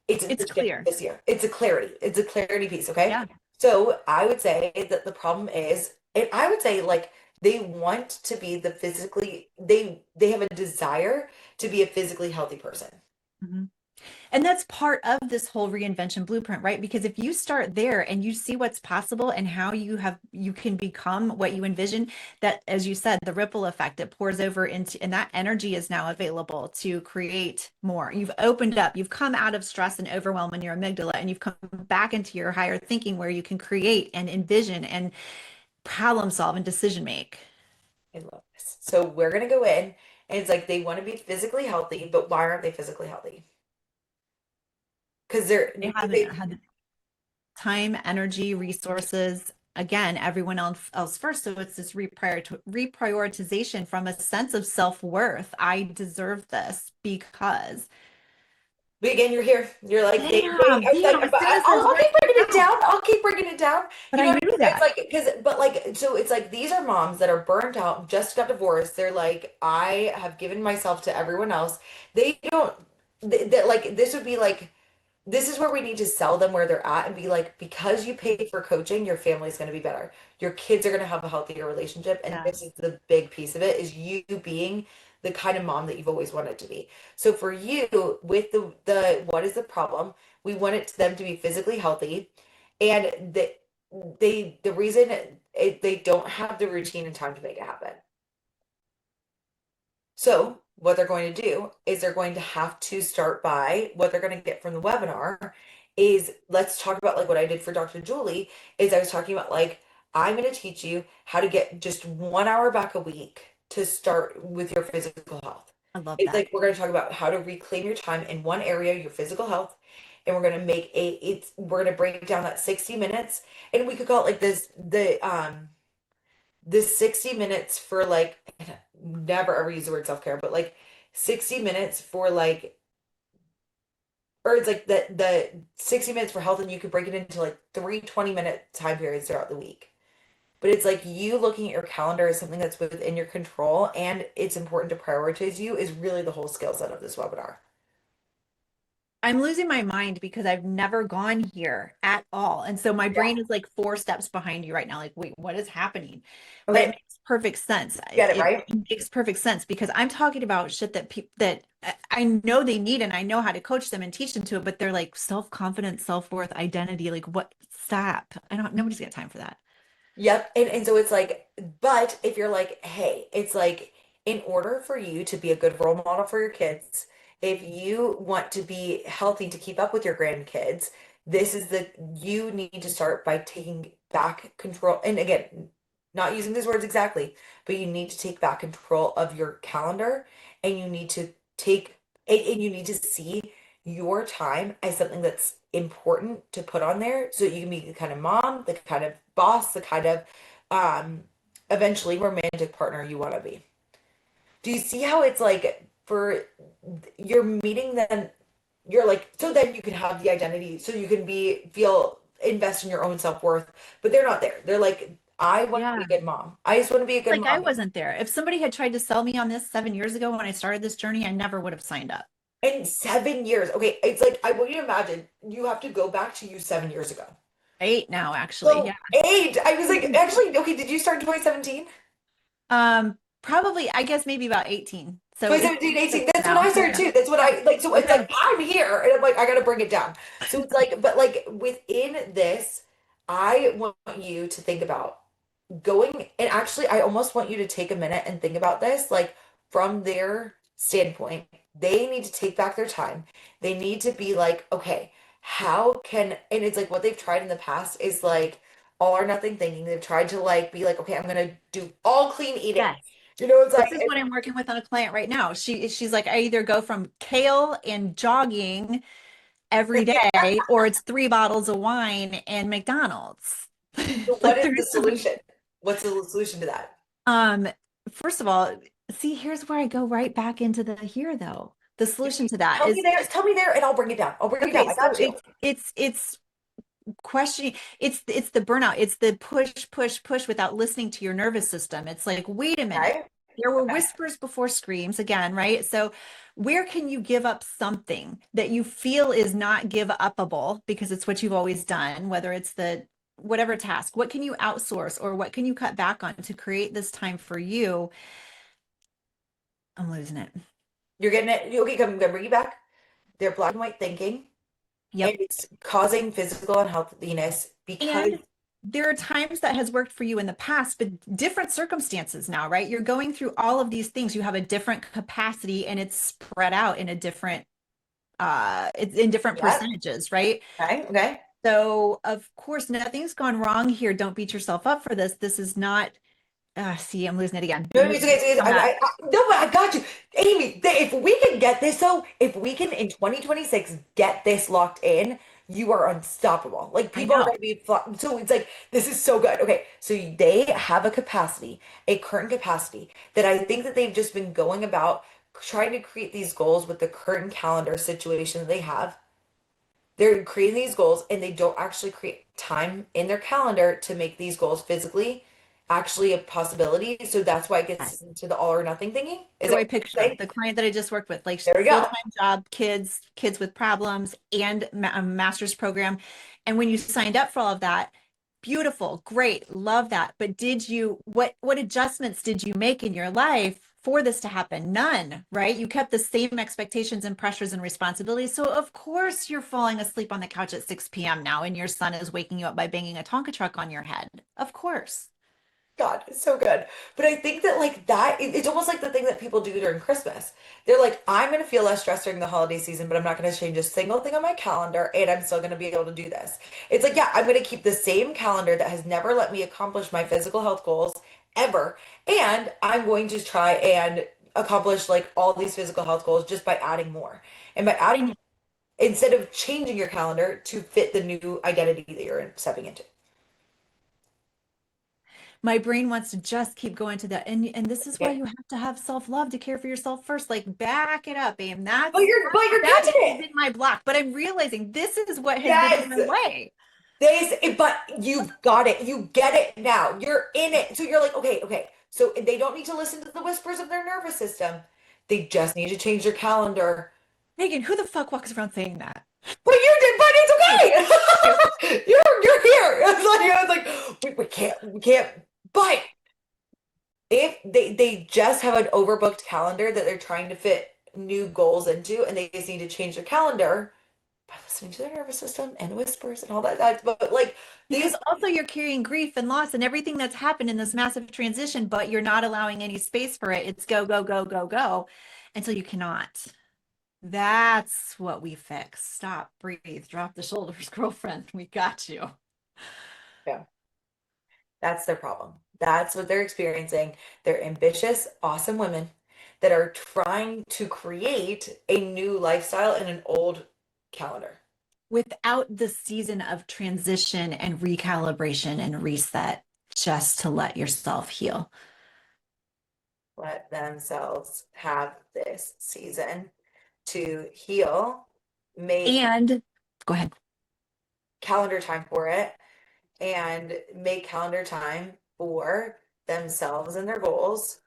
It's
the shift
clear.
this year. It's a clarity. It's a clarity piece, okay?
Yeah.
So I would say that the problem is, and I would say like they want to be the physically, they have a desire to be a physically healthy person.
Mhm. And that's part of this whole reinvention blueprint, right? Because if you start there and you see what's possible and how you can become what you envision, that, as you said, the ripple effect, it pours over into, and that energy is now available to create more. You've opened up, you've come out of stress and overwhelm in your amygdala, and you've come back into your higher thinking where you can create and envision and problem solve and decision make.
I love this. So we're gonna go in, and it's like they want to be physically healthy, but why aren't they physically healthy? Because
They haven't had the time, energy, resources. Again, everyone else first. So it's this reprioritization from a sense of self-worth. I deserve this because
but again, you're here. You're like
damn,
I was like,
as
but
soon as
I'll,
those
I'll
words
keep bringing
came
it down.
out,
I'll keep bringing it down.
but
You
I
know
knew
what I mean? It's
that.
like because but like so it's like these are moms that are burnt out, just got divorced. They're like, I have given myself to everyone else. They don't. That like this would be like this is where we need to sell them where they're at and be like, because you paid for coaching, your family's going to be better. Your kids are going to have a healthier relationship. And
Yeah,
this is the big piece of it is you being the kind of mom that you've always wanted to be. So for you, with the what is the problem? We want it them to be physically healthy, and the reason they don't have the routine and time to make it happen. So what they're going to do is they're going to have to start by what they're going to get from the webinar is let's talk about like what I did for Dr. Julie is I was talking about like I'm going to teach you how to get just 1 hour back a week to start with your physical health.
I love
It's
that.
like we're going to talk about how to reclaim your time in one area, your physical health, and we're going to make we're going to break down that 60 minutes and we could call it like this 60 minutes for like never ever use the word self-care but like 60 minutes for like or it's like the 60 minutes for health and you could break it into like 3 20-minute time periods throughout the week but it's like you looking at your calendar as something that's within your control and it's important to prioritize you is really the whole skill set of this webinar.
I'm losing my mind because I've never gone here at all. And so my
Yeah.
brain is like 4 steps behind you right now. Like, wait, what is happening? But it
Okay.
makes perfect sense.
Get it right.
It makes perfect sense because I'm talking about shit that people that I know they need and I know how to coach them and teach them to it, but they're like self-confidence, self-worth, identity. Like, what? Stop. Nobody's got time for that.
Yep. And so it's like, but if you're like, hey, it's like, in order for you to be a good role model for your kids, if you want to be healthy to keep up with your grandkids, this is you need to start by taking back control. And again, not using these words exactly, but you need to take back control of your calendar and you need to and you need to see your time as something that's important to put on there so that you can be the kind of mom, the kind of boss, the kind of um eventually romantic partner you want to be. Do you see how it's like for you're meeting them, you're like so then you can have the identity so you can feel invest in your own self-worth, but they're not there. They're like I want to
Yeah.
be a good mom. I just want to be a good
Like I
mom.
wasn't there. If somebody had tried to sell me on this 7 years ago when I started this journey, I never would have signed up.
In 7 years. Okay, it's like I want you to imagine you have to go back to you 7 years ago.
8 now, actually.
So
Yeah.
8. I was like, actually, okay, did you start in 2017?
Probably, I guess maybe about 18. So it's
2017, 18.
6
That's when
now.
I started
Yeah.
too. That's what I like. So it's
Okay.
like I'm here and I'm like, I gotta bring it down. So it's like, but like within this, I want you to think about going and actually I almost want you to take a minute and think about this like from their standpoint. They need to take back their time. They need to be like, okay, how can and it's like what they've tried in the past is like all or nothing thinking. They've tried to like be like, okay, I'm gonna do all clean eating.
Yes.
You know, it's like
This is what I'm working with on a client right now. She's like, I either go from kale and jogging every day, or it's 3 bottles of wine and McDonald's.
so what
Like
is the
there's
solution? What's the solution to that?
um first of all, see, here's where I go right back into the here though. The solution to that is
Tell me there, and I'll bring it down. I'll bring it down.
okay,
I
so
got you.
it's questioning, it's the burnout, it's the push without listening to your nervous system. It's like, wait a minute,
Okay.
there were
Okay.
whispers before screams again, right? So where can you give up something that you feel is not give upable because it's what you've always done, whether it's the whatever task, what can you outsource or what can you cut back on to create this time for you? I'm losing it.
You're getting it. Okay, come, I'm gonna bring you back. they're black and white thinking,
Yep.
and it's causing physical unhealthiness because
And there are times that has worked for you in the past, but different circumstances now, right? You're going through all of these things. You have a different capacity and it's spread out in a different it's in different
yeah,
percentages, right?
okay.
So of course nothing's gone wrong here. Don't beat yourself up for this. This is not see, I'm losing it again.
No, it's okay. It's okay.
On that.
No, but I got you, Amy. If we can get this, though, if we can in 2026 get this locked in, you are unstoppable. Like
I
people are
know.
going to be, so it's like this is so good. Okay, so they have a capacity, a current capacity that I think that they've just been going about trying to create these goals with the current calendar situation that they have. They're creating these goals and they don't actually create time in their calendar to make these goals physically actually a possibility. So that's why it gets into the all or nothing thinking. Is
So
that
I
what you're
picture
saying?
the client that I just worked with, like
There we go.
full-time job, kids with problems, and a master's program. And when you signed up for all of that, beautiful, great, love that. But did you what adjustments did you make in your life for this to happen? None, right? You kept the same expectations and pressures and responsibilities. So of course you're falling asleep on the couch at 6 p.m. now, and your son is waking you up by banging a Tonka truck on your head. Of course.
God, it's so good. But I think that like that, it's almost like the thing that people do during Christmas. They're like, I'm going to feel less stressed during the holiday season, but I'm not going to change a single thing on my calendar, and I'm still going to be able to do this. It's like, yeah, I'm going to keep the same calendar that has never let me accomplish my physical health goals ever. And I'm going to try and accomplish like all these physical health goals just by adding more. And by adding, instead of changing your calendar to fit the new identity that you're stepping into.
My brain wants to just keep going to that. And this is why
Yeah.
you have to have self-love to care for yourself first. Like back it up, Aim. That's
But you're
that
getting
has
it.
been my block. But I'm realizing this is what has been in
Yes.
my way.
But you've got it. You get it now. You're in it. So you're like, okay. So they don't need to listen to the whispers of their nervous system. They just need to change their calendar.
Megan, who the fuck walks around saying that?
But you did, but it's okay. You're here. It's like we can't. But if they just have an overbooked calendar that they're trying to fit new goals into, and they just need to change their calendar by listening to their nervous system and whispers and all that. But like
Because
these,
also you're carrying grief and loss and everything that's happened in this massive transition, but you're not allowing any space for it. It's go, go, go, go, go until you cannot. That's what we fix. Stop, breathe, drop the shoulders, girlfriend. We got you.
yeah. That's their problem. That's what they're experiencing. They're ambitious, awesome women that are trying to create a new lifestyle in an old calendar.
Without the season of transition and recalibration and reset, just to let yourself heal.
Let themselves have this season to heal, make
And go ahead.
calendar time for it, and make calendar time for themselves and their goals.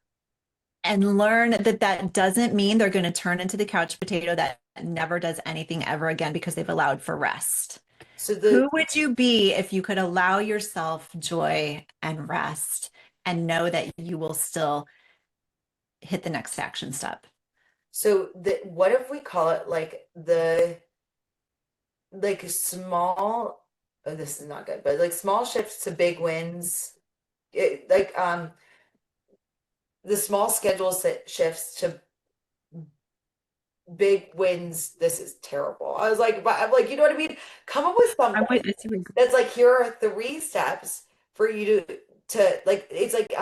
And learn that that doesn't mean they're going to turn into the couch potato that never does anything ever again because they've allowed for rest.
So
Who would you be if you could allow yourself joy and rest and know that you will still hit the next action step?
what if we call it like small, oh, this is not good, but like small shifts to big wins. The small shifts to big wins. This is terrible. I was like, but I'm like, you know what I mean? Come up with something that's like, here are 3 steps for you to like, it's like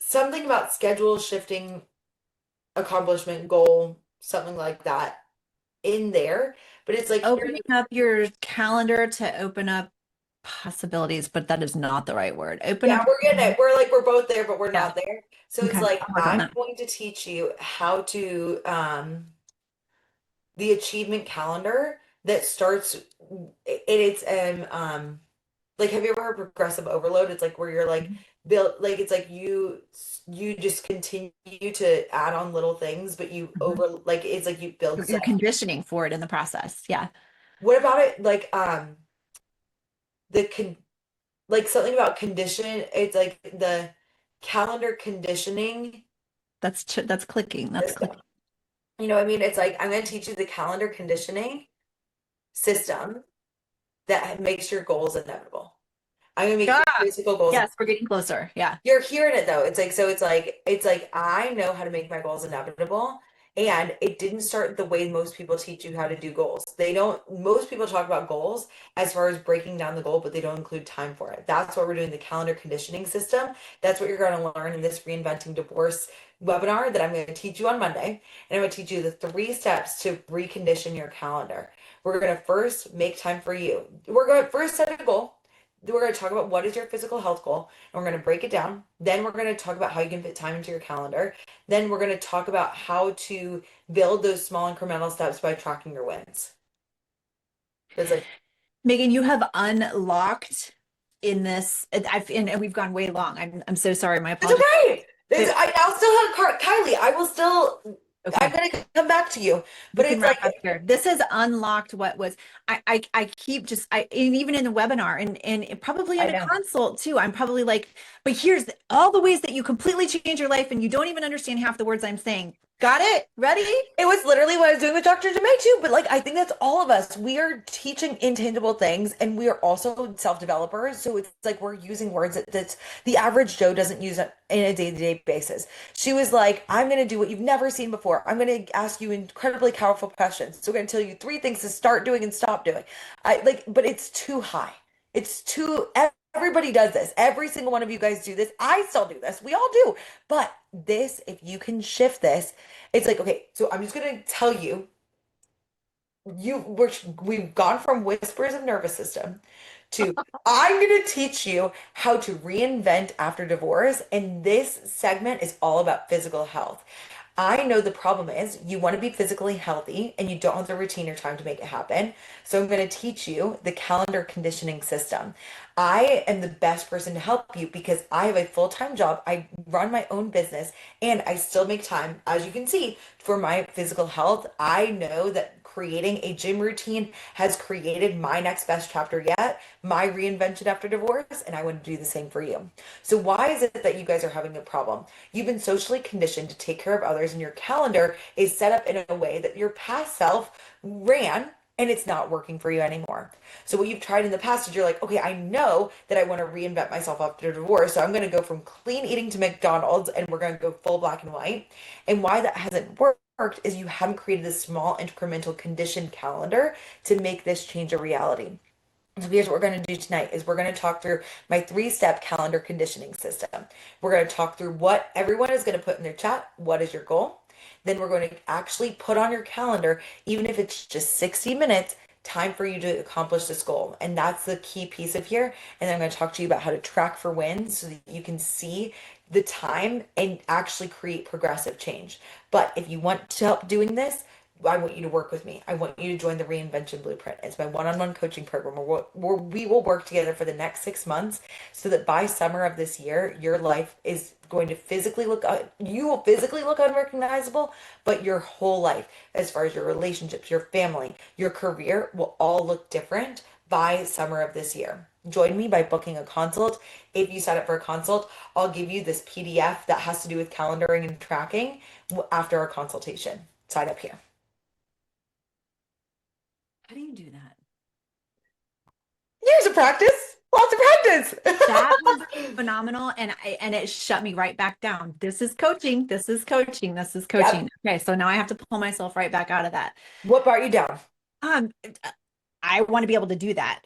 something about schedule shifting, accomplishment goal, something like that in there. But it's like
Opening up your calendar to open up possibilities, but that is not the right word. Open
yeah,
up.
we're getting it. We're both there, but we're
Yeah.
not there. So it's
Okay,
like
I'll work on
I'm
that.
going to teach you how to the achievement calendar that starts it's like, have you ever heard progressive overload? It's like where you're like build, like it's like you just continue to add on little things, but you
Mhm.
over, like it's like you build
You're
stuff.
conditioning for it in the process. Yeah.
What about it like the con like something about condition, it's like the calendar conditioning
That's clicking. That's
System.
clicking.
You know what I mean? It's like I'm going to teach you the calendar conditioning system that makes your goals inevitable. I'm going to make
Ah,
your physical goals.
yes, we're getting closer. Yeah.
You're hearing it though. It's like, so it's like I know how to make my goals inevitable. And it didn't start the way most people teach you how to do goals. They don't, most people talk about goals as far as breaking down the goal, but they don't include time for it. That's what we're doing, the calendar conditioning system. That's what you're going to learn in this Reinventing Divorce webinar that I'm going to teach you on Monday. And I'm going to teach you the 3 steps to recondition your calendar. We're going to first make time for you. We're going to first set a goal. We're going to talk about what is your physical health goal, and we're going to break it down. Then we're going to talk about how you can fit time into your calendar. Then we're going to talk about how to build those small incremental steps by tracking your wins. It's like,
Megan, you have unlocked in this. And we've gone way long. I'm so sorry. My
it's
apologies.
okay. I'll still have Kylie. I will still.
Okay.
I'm gonna come back to you,
We
but
can
it's
wrap
like
up here. This has unlocked what was I keep just and even in the webinar and probably in
I
a
know.
consult too. I'm probably like, but here's all the ways that you completely change your life and you don't even understand half the words I'm saying. Got it? Ready?
It was literally what I was doing with Dr. Demay too. But like, I think that's all of us. We are teaching intangible things, and we are also self-developers. So it's like we're using words that the average Joe doesn't use it in a day-to-day basis. She was like, I'm going to do what you've never seen before. I'm going to ask you incredibly powerful questions. So we're going to tell you 3 things to start doing and stop doing. But it's too high. It's too, everybody does this. Every single one of you guys do this. I still do this. We all do. But this, if you can shift this, it's like, okay, so I'm just gonna tell you, we've gone from whispers of nervous system to I'm gonna teach you how to reinvent after divorce, and this segment is all about physical health. I know the problem is you want to be physically healthy and you don't have the routine or time to make it happen. So I'm going to teach you the calendar conditioning system. I am the best person to help you because I have a full-time job. I run my own business and I still make time, as you can see, for my physical health. I know that creating a gym routine has created my next best chapter yet, my reinvention after divorce, and I want to do the same for you. So why is it that you guys are having a problem? You've been socially conditioned to take care of others, and your calendar is set up in a way that your past self ran, and it's not working for you anymore. So what you've tried in the past is you're like, okay, I know that I want to reinvent myself after divorce, so I'm going to go from clean eating to McDonald's, and we're going to go full black and white. And why that hasn't worked is you haven't created a small incremental conditioned calendar to make this change a reality. So here's what we're going to do tonight is we're going to talk through my 3-step calendar conditioning system. We're going to talk through what everyone is going to put in their chat. What is your goal? Then we're going to actually put on your calendar, even if it's just 60 minutes, time for you to accomplish this goal. And that's the key piece of here. And then I'm going to talk to you about how to track for wins so that you can see the time and actually create progressive change. But if you want to help doing this, I want you to work with me. I want you to join the Reinvention Blueprint. It's my one-on-one coaching program where we will work together for the next 6 months so that by summer of this year, your life is going to physically look, you will physically look unrecognizable, but your whole life, as far as your relationships, your family, your career, will all look different by summer of this year. Join me by booking a consult. If you sign up for a consult, I'll give you this PDF that has to do with calendaring and tracking after our consultation. Sign up here.
How do you do that?
Years of practice, lots of practice.
That was phenomenal, and it shut me right back down. This is coaching. This is coaching. This is coaching. Okay, so now I have to pull myself right back out of that.
What brought you down?
Um, I want to be able to do that.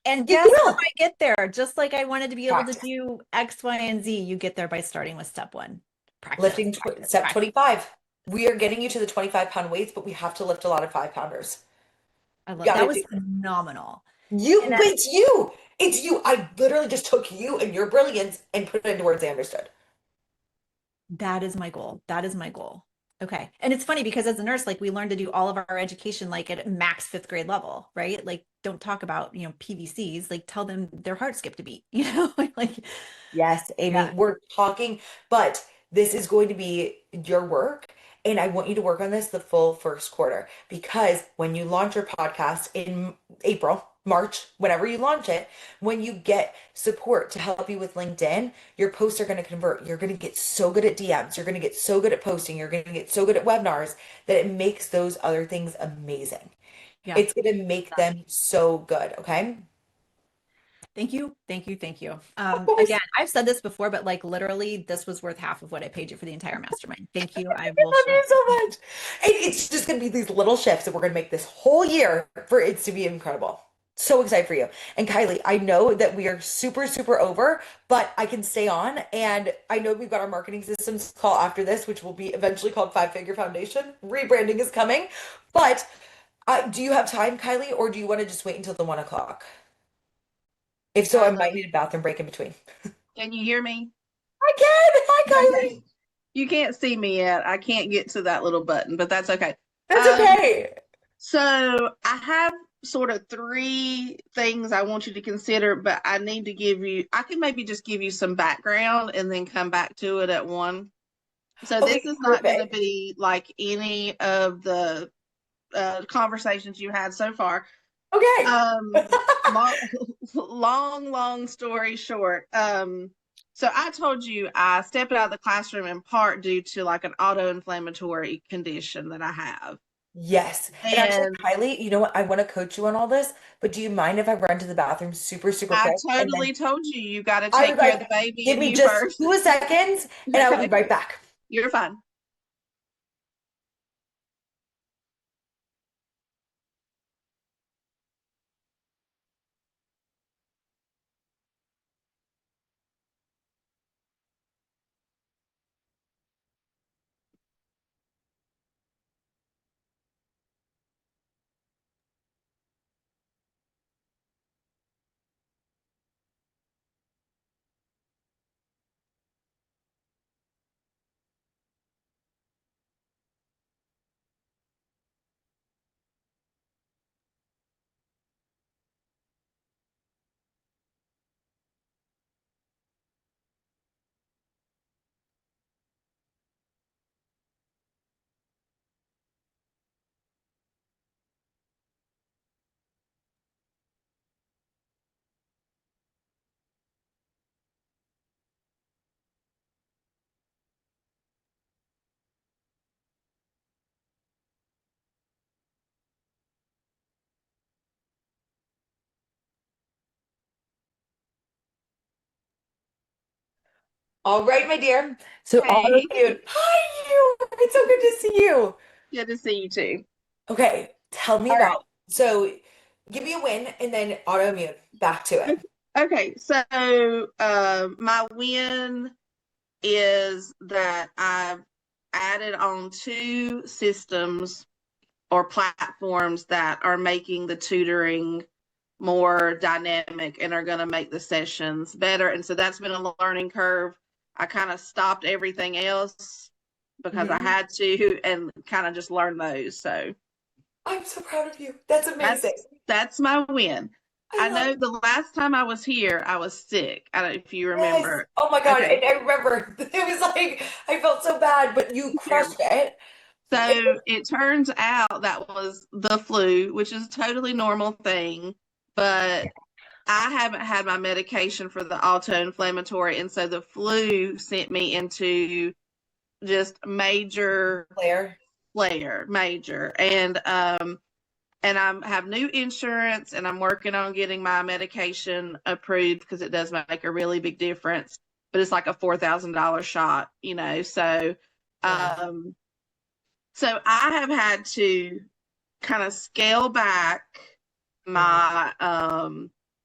And
You
guess how
will.
I get there? Just like I wanted to be able to
Practice.
do X, Y, and Z, you get there by starting with step 1. Practice,
Lifting
practice,
step
practice.
25. We are getting you to the 25-pound weights, but we have to lift a lot of 5-pounders.
I love
Gotta
that was
do
phenomenal.
you,
And
but
that,
it's you. It's you. I literally just took you and your brilliance and put it into words I understood.
that is my goal. That is my goal. Okay. And it's funny because as a nurse, like we learn to do all of our education like at max 5th grade level, right? Like don't talk about, PVCs, like tell them their heart skipped a beat, like
Yes, Amy,
yeah.
we're talking, but this is going to be your work. And I want you to work on this the full first quarter because when you launch your podcast in April, March, whenever you launch it, when you get support to help you with LinkedIn, your posts are going to convert. You're going to get so good at DMs. You're going to get so good at posting. You're going to get so good at webinars that it makes those other things amazing.
Yeah.
It's going to make them so good. Okay.
Thank you. Thank you. Thank you.
Of course.
Again, I've said this before, but like literally this was worth half of what I paid you for the entire mastermind. Thank you. I
I
will
love
show.
you so much. And it's just going to be these little shifts that we're going to make this whole year for it to be incredible. So excited for you. And Kylie, I know that we are super, super over, but I can stay on. And I know we've got our marketing systems call after this, which will be eventually called Five Figure Foundation. Rebranding is coming. But do you have time, Kylie, or do you want to just wait until the 1 o'clock? If so, I might need a bathroom break in between.
Can you hear me?
I can. Hi, Kylie.
You can't see me yet. I can't get to that little button, but that's okay.
That's okay.
So I have sort of 3 things I want you to consider, but I need to give you, I can maybe just give you some background and then come back to it at one. So
Okay,
this is not going to
perfect.
be like any of the conversations you had so far.
Okay.
Long story short, so I told you I stepped out of the classroom in part due to like an autoinflammatory condition that I have.
Yes. And actually,
And
Kylie, you know what? I want to coach you on all this, but do you mind if I run to the bathroom super, super
I
quick? And
totally
then
told you you got to
I
take
was
care of
like,
the baby
give
and
me
you
just
first.
2 seconds and I will be
Okay.
right back.
You're fine.
All right, my dear. So auto
Hey,
mute. Hi, you. It's so good to see you.
good to see you too.
Okay, tell me
All right.
about. So give me a win and then auto mute. Back to it.
Okay, so my win is that I've added on 2 systems or platforms that are making the tutoring more dynamic and are going to make the sessions better. And so that's been a learning curve. I kind of stopped everything else because I
Mhm.
had to and kind of just learned those. So
I'm so proud of you. That's amazing.
that's my win.
I
I
love
know
it.
the last time I was here, I was sick. I don't know if you
Yes.
remember.
Oh my God.
Okay.
And I remember it was like I felt so bad, but you crushed it.
So it turns out that was the flu, which is a totally normal thing, but I haven't had my medication for the autoinflammatory, and so the flu sent me into just major
Claire.
flare, major. And I have new insurance, and I'm working on getting my medication approved because it does make a really big difference. But it's like a $4,000 shot, you know.
Yeah.
Um, so I have had to kind of scale back
Mhm.
my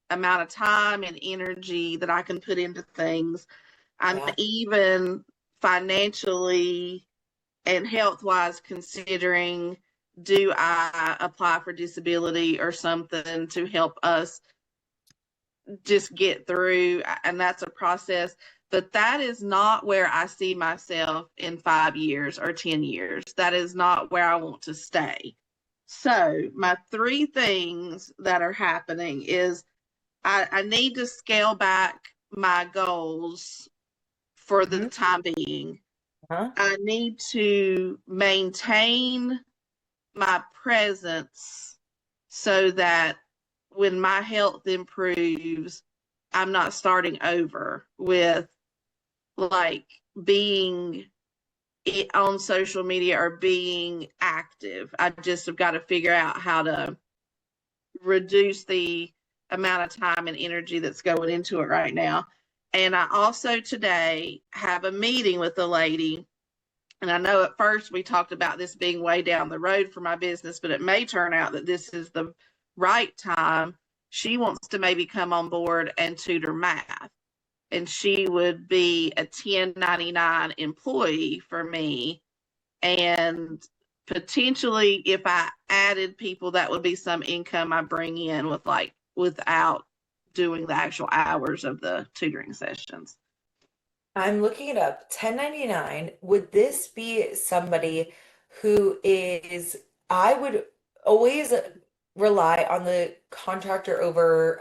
amount of time and energy that I can put into things. I'm
Yeah.
even financially and health wise considering, do I apply for disability or something to help us just get through? And that's a process. But that is not where I see myself in 5 years or 10 years. That is not where I want to stay. So, my 3 things that are happening is I need to scale back my goals for the
Mhm.
time being.
Huh?
I need to maintain my presence so that when my health improves, I'm not starting over with like being on social media or being active. I just have got to figure out how to reduce the amount of time and energy that's going into it right now. And I also today have a meeting with a lady. And I know at first we talked about this being way down the road for my business, but it may turn out that this is the right time. She wants to maybe come on board and tutor math. And she would be a 1099 employee for me. And potentially, if I added people, that would be some income I bring in with like without doing the actual hours of the tutoring sessions.
I'm looking it up. 1099, would this be somebody who is, I would always rely on the contractor over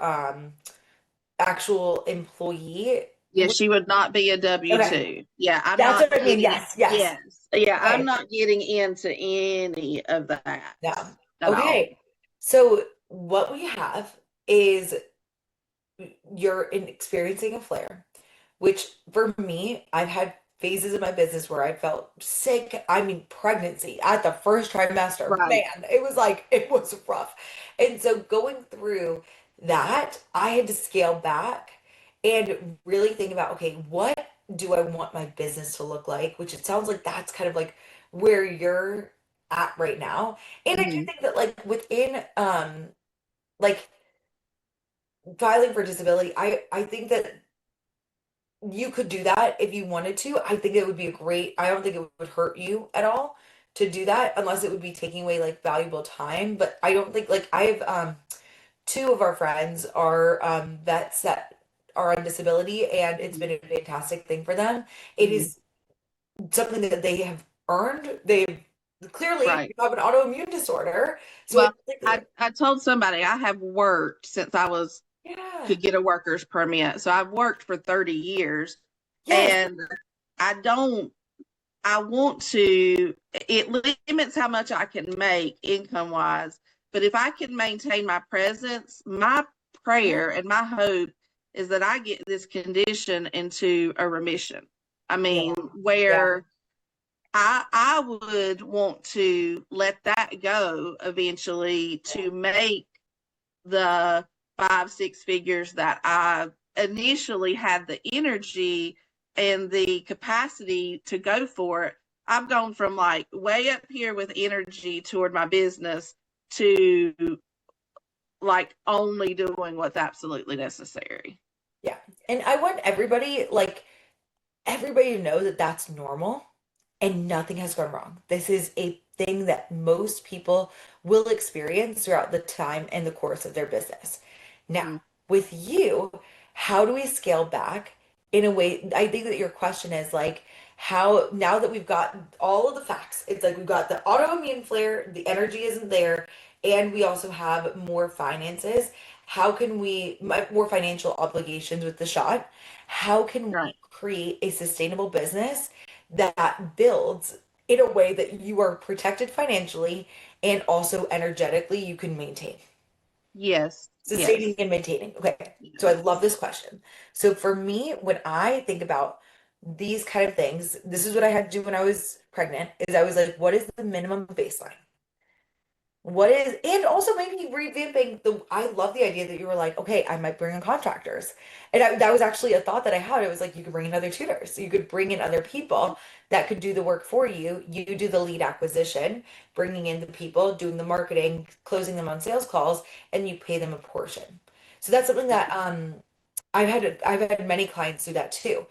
actual employee.
Yeah, she would not be a W
Okay,
2. Yeah, I'm
that's
not
what I mean.
getting,
Yes, yes.
yes. Yeah, I'm
Okay,
not getting into any of that
yeah.
at all.
Okay, so what we have is you're experiencing a flare, which for me, I've had phases in my business where I felt sick. I mean, pregnancy at the first trimester,
Right.
man, it was like, it was rough. And so going through that, I had to scale back and really think about, okay, what do I want my business to look like? Which it sounds like that's kind of like where you're at right now. And I do
Mhm.
think that like within like filing for disability, I think that you could do that if you wanted to. I think it would be a great, I don't think it would hurt you at all to do that unless it would be taking away like valuable time. But I don't think like I have two of our friends are vets that are on disability and it's been a fantastic thing for them. It
Mhm.
is something that they have earned. They clearly
Right.
have an autoimmune disorder. So I
Well,
think that,
I told somebody I have worked since I was
yeah,
could get a worker's permit. So I've worked for 30 years
yes,
and I don't, I want to, it limits how much I can make income wise. But if I can maintain my presence, my
yeah,
prayer and my hope is that I get this condition into a remission. I
yeah,
mean,
yeah,
where I would want to let that go eventually to make the 5, 6 figures that I initially had the energy and the capacity to go for it. I've gone from like way up here with energy toward my business to like only doing what's absolutely necessary.
yeah. And I want everybody like everybody to know that that's normal and nothing has gone wrong. This is a thing that most people will experience throughout the time and the course of their business. Now,
Mm-hmm.
with you, how do we scale back in a way? I think that your question is like, how now that we've got all of the facts, it's like we've got the autoimmune flare, the energy isn't there, and we also have more finances. How can we, more financial obligations with the shot? How can we
Right.
create a sustainable business that builds in a way that you are protected financially and also energetically you can maintain?
Yes.
Sustaining
Yes.
and maintaining. Okay. So I
Yes.
love this question. So for me, when I think about these kind of things, this is what I had to do when I was pregnant, is I was like, what is the minimum baseline? What is, and also maybe revamping the, I love the idea that you were like, okay, I might bring in contractors. And that was actually a thought that I had. It was like, you could bring in other tutors. You could bring in other people that could do the work for you. You do the lead acquisition, bringing in the people, doing the marketing, closing them on sales calls, and you pay them a portion. So that's something that I've had many clients do that too.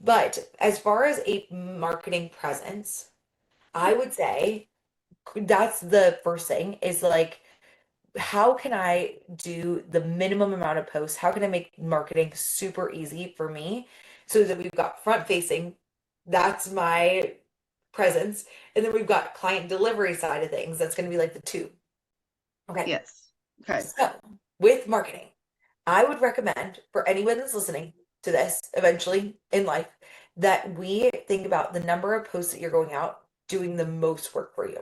But as far as a marketing presence, I would say that's the first thing is like, how can I do the minimum amount of posts? How can I make marketing super easy for me so that we've got front facing, that's my presence, and then we've got client delivery side of things. That's going to be like the two. Okay.
Yes. Okay.
So with marketing, I would recommend for anyone that's listening to this eventually in life that we think about the number of posts that you're going out doing the most work for you.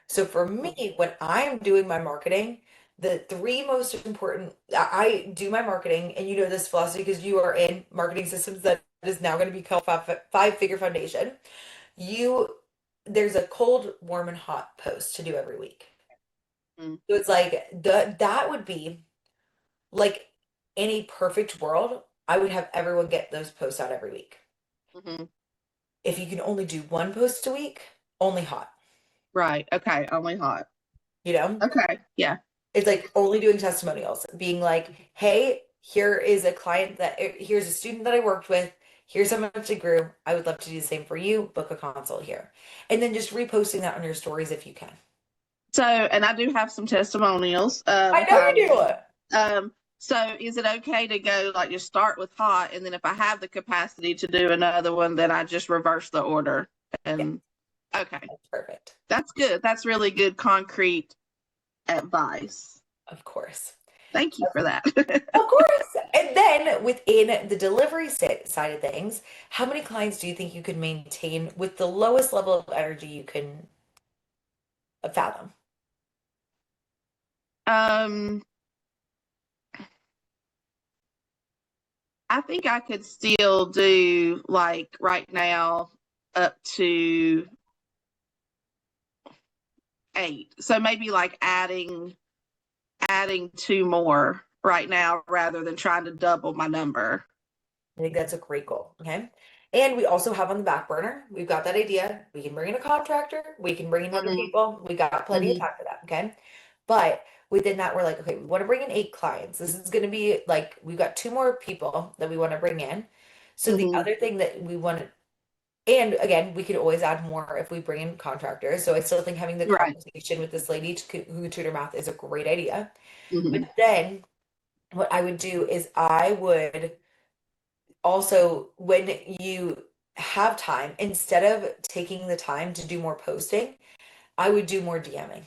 So for me, when I'm doing my marketing, the three most important, I do my marketing, and you know this philosophy because you are in marketing systems that is now going to be called five-figure foundation. You, there's a cold, warm, and hot post to do every week.
Mm.
So it's like that would be like in a perfect world, I would have everyone get those posts out every week.
Mm-hmm.
If you can only do one post a week, only hot,
Right. Okay. Only hot.
you know?
Okay. Yeah.
It's like only doing testimonials, being like, hey, here is a client here's a student that I worked with. Here's how much it grew. I would love to do the same for you. Book a consult here. And then just reposting that on your stories if you can.
So, and I do have some testimonials.
I know you do.
So is it okay to go like just start with hot, and then if I have the capacity to do another one, then I just reverse the order? And okay,
That's perfect.
that's good. That's really good concrete advice.
Of course.
Thank you for that.
Of course. And then within the delivery side of things, how many clients do you think you could maintain with the lowest level of energy you can fathom?
I think I could still do like right now up to 8. So maybe like adding 2 more right now rather than trying to double my number.
I think that's a great goal. Okay. And we also have on the back burner, we've got that idea. We can bring in a contractor, we can bring in other
Mhm.
people. We got plenty of
Mhm.
time for that. Okay. But within that, we're like, okay, we want to bring in 8 clients. This is going to be like, we've got 2 more people that we want to bring in. So the
Mhm.
other thing that we want to, and again, we could always add more if we bring in contractors. So I still think having the
Right.
conversation with this lady who can tutor math is a great idea.
Mhm.
But then what I would do is I would also, when you have time, instead of taking the time to do more posting, I would do more DMing.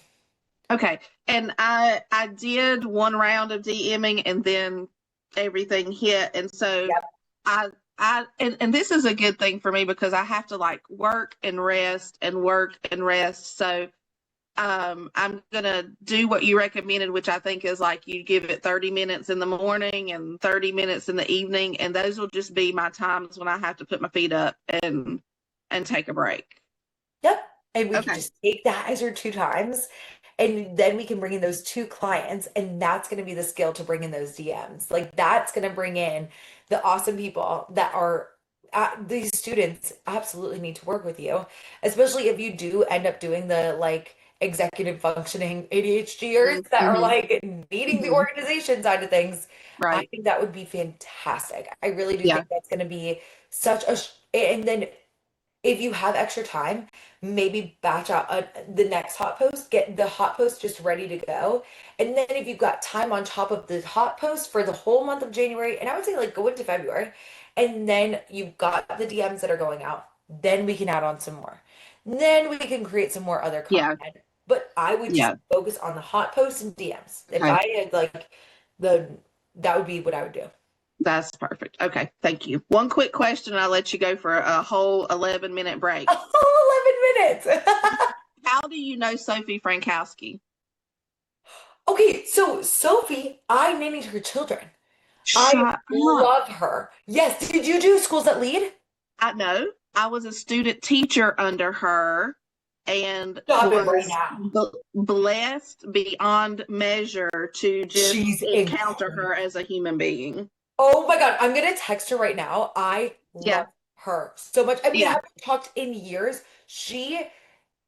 Okay. And I did one round of DMing and then everything hit. And so
Yep.
and this is a good thing for me because I have to like work and rest and work and rest. So I'm gonna do what you recommended, which I think is like you give it 30 minutes in the morning and 30 minutes in the evening, and those will just be my times when I have to put my feet up and take a break.
Yep. And we can
Okay.
just take that as your 2 times. And then we can bring in those 2 clients. And that's going to be the skill to bring in those DMs. Like that's going to bring in the awesome people that are these students absolutely need to work with you, especially if you do end up doing the like executive functioning ADHDers that are
Mhm.
like needing the
Mhm.
organization side of things. I
Right.
think that would be fantastic. I really do
Yeah.
think that's going to be such a, and then if you have extra time, maybe batch out the next hot post, get the hot post just ready to go. And then if you've got time on top of the hot post for the whole month of January, and I would say like go into February, and then you've got the DMs that are going out, then we can add on some more. Then we can create some more other
Yeah.
content. But I would just
Yeah.
focus on the hot posts and DMs. If
Okay.
I had like that would be what I would do.
That's perfect. Okay. Thank you. One quick question, and I'll let you go for a whole 11-minute break.
Oh, 11 minutes.
How do you know Sophie Frankowski?
Okay, so Sophie, I nannied her children. I
Shut up.
love her. Yes. Did you do schools that lead?
I know. I was a student teacher under her and
Stop it right
was
now.
blessed beyond measure to just
She's
encounter
incredible.
her as a human being.
Oh my God, I'm gonna text her right now. I
Yeah.
love her so much. And we
Yeah.
haven't talked in years. She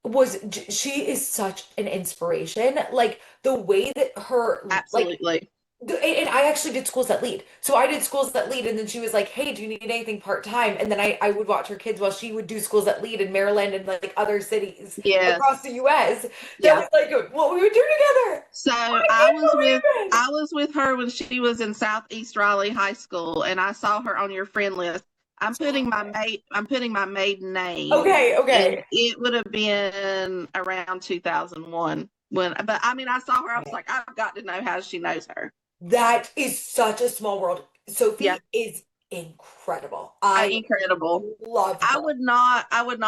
is such an inspiration. Like the way that her like
Absolutely.
and I actually did schools that lead. So I did schools that lead, and then she was like, "Hey, do you need anything part-time?" And then I would watch her kids while she would do schools that lead in Maryland and like other cities
Yes.
across the US. That
Yeah.
was like what we would do together.
So
I
I
can't
was
believe it.
I was with her when she was in Southeast Raleigh High School, and I saw her on your friend list. I'm putting my maiden name.
Okay,
And
okay.
it would have been around 2001 but I mean, I saw her. I was like, I've got to know how she knows her.
That is such a small world. Sophie
Yeah.
is incredible. I
Incredible.
loved
I
her.
would not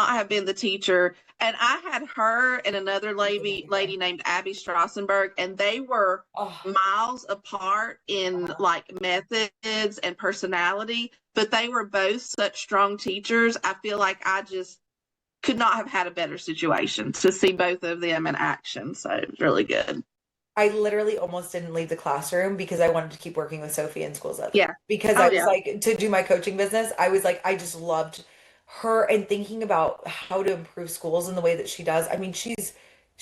have been the teacher. And I had her and another lady named Abby Strassenberg, and they were
Oh,
miles apart in like methods and personality, but they were both such strong teachers. I feel like I just could not have had a better situation to see both of them in action. So it was really good.
I literally almost didn't leave the classroom because I wanted to keep working with Sophie in schools of
Yeah.
because
Oh,
I was
yeah.
like to do my coaching business. I was like, I just loved her and thinking about how to improve schools in the way that she does. I mean, she's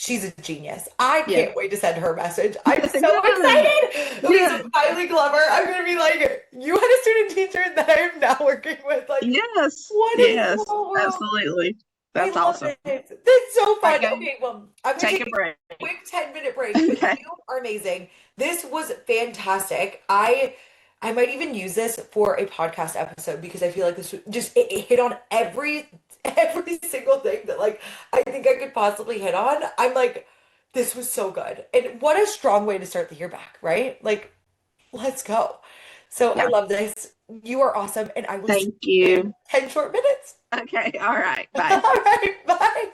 a genius. I
Yeah.
can't wait to send her a message. I'm so
Yeah.
excited.
Yeah.
Lisa Kylie Glover. I'm gonna be like, you had a student teacher that I am now working with. Like,
Yes.
what in the
Yes.
whole world?
Absolutely.
I
That's
love
awesome.
it. That's so fun.
Okay.
Okay, well, I'm gonna
Take
take
a break.
quick 10-minute break, but
Okay.
you are amazing. This was fantastic. I might even use this for a podcast episode because I feel like this just it hit on every single thing that like I think I could possibly hit on. I'm like, this was so good. And what a strong way to start the year back, right? Like, let's go. So I
Yeah.
love this. You are awesome, and I will see
Thank
you in
you.
10 short minutes.
Okay. All right. Bye.
All right, bye.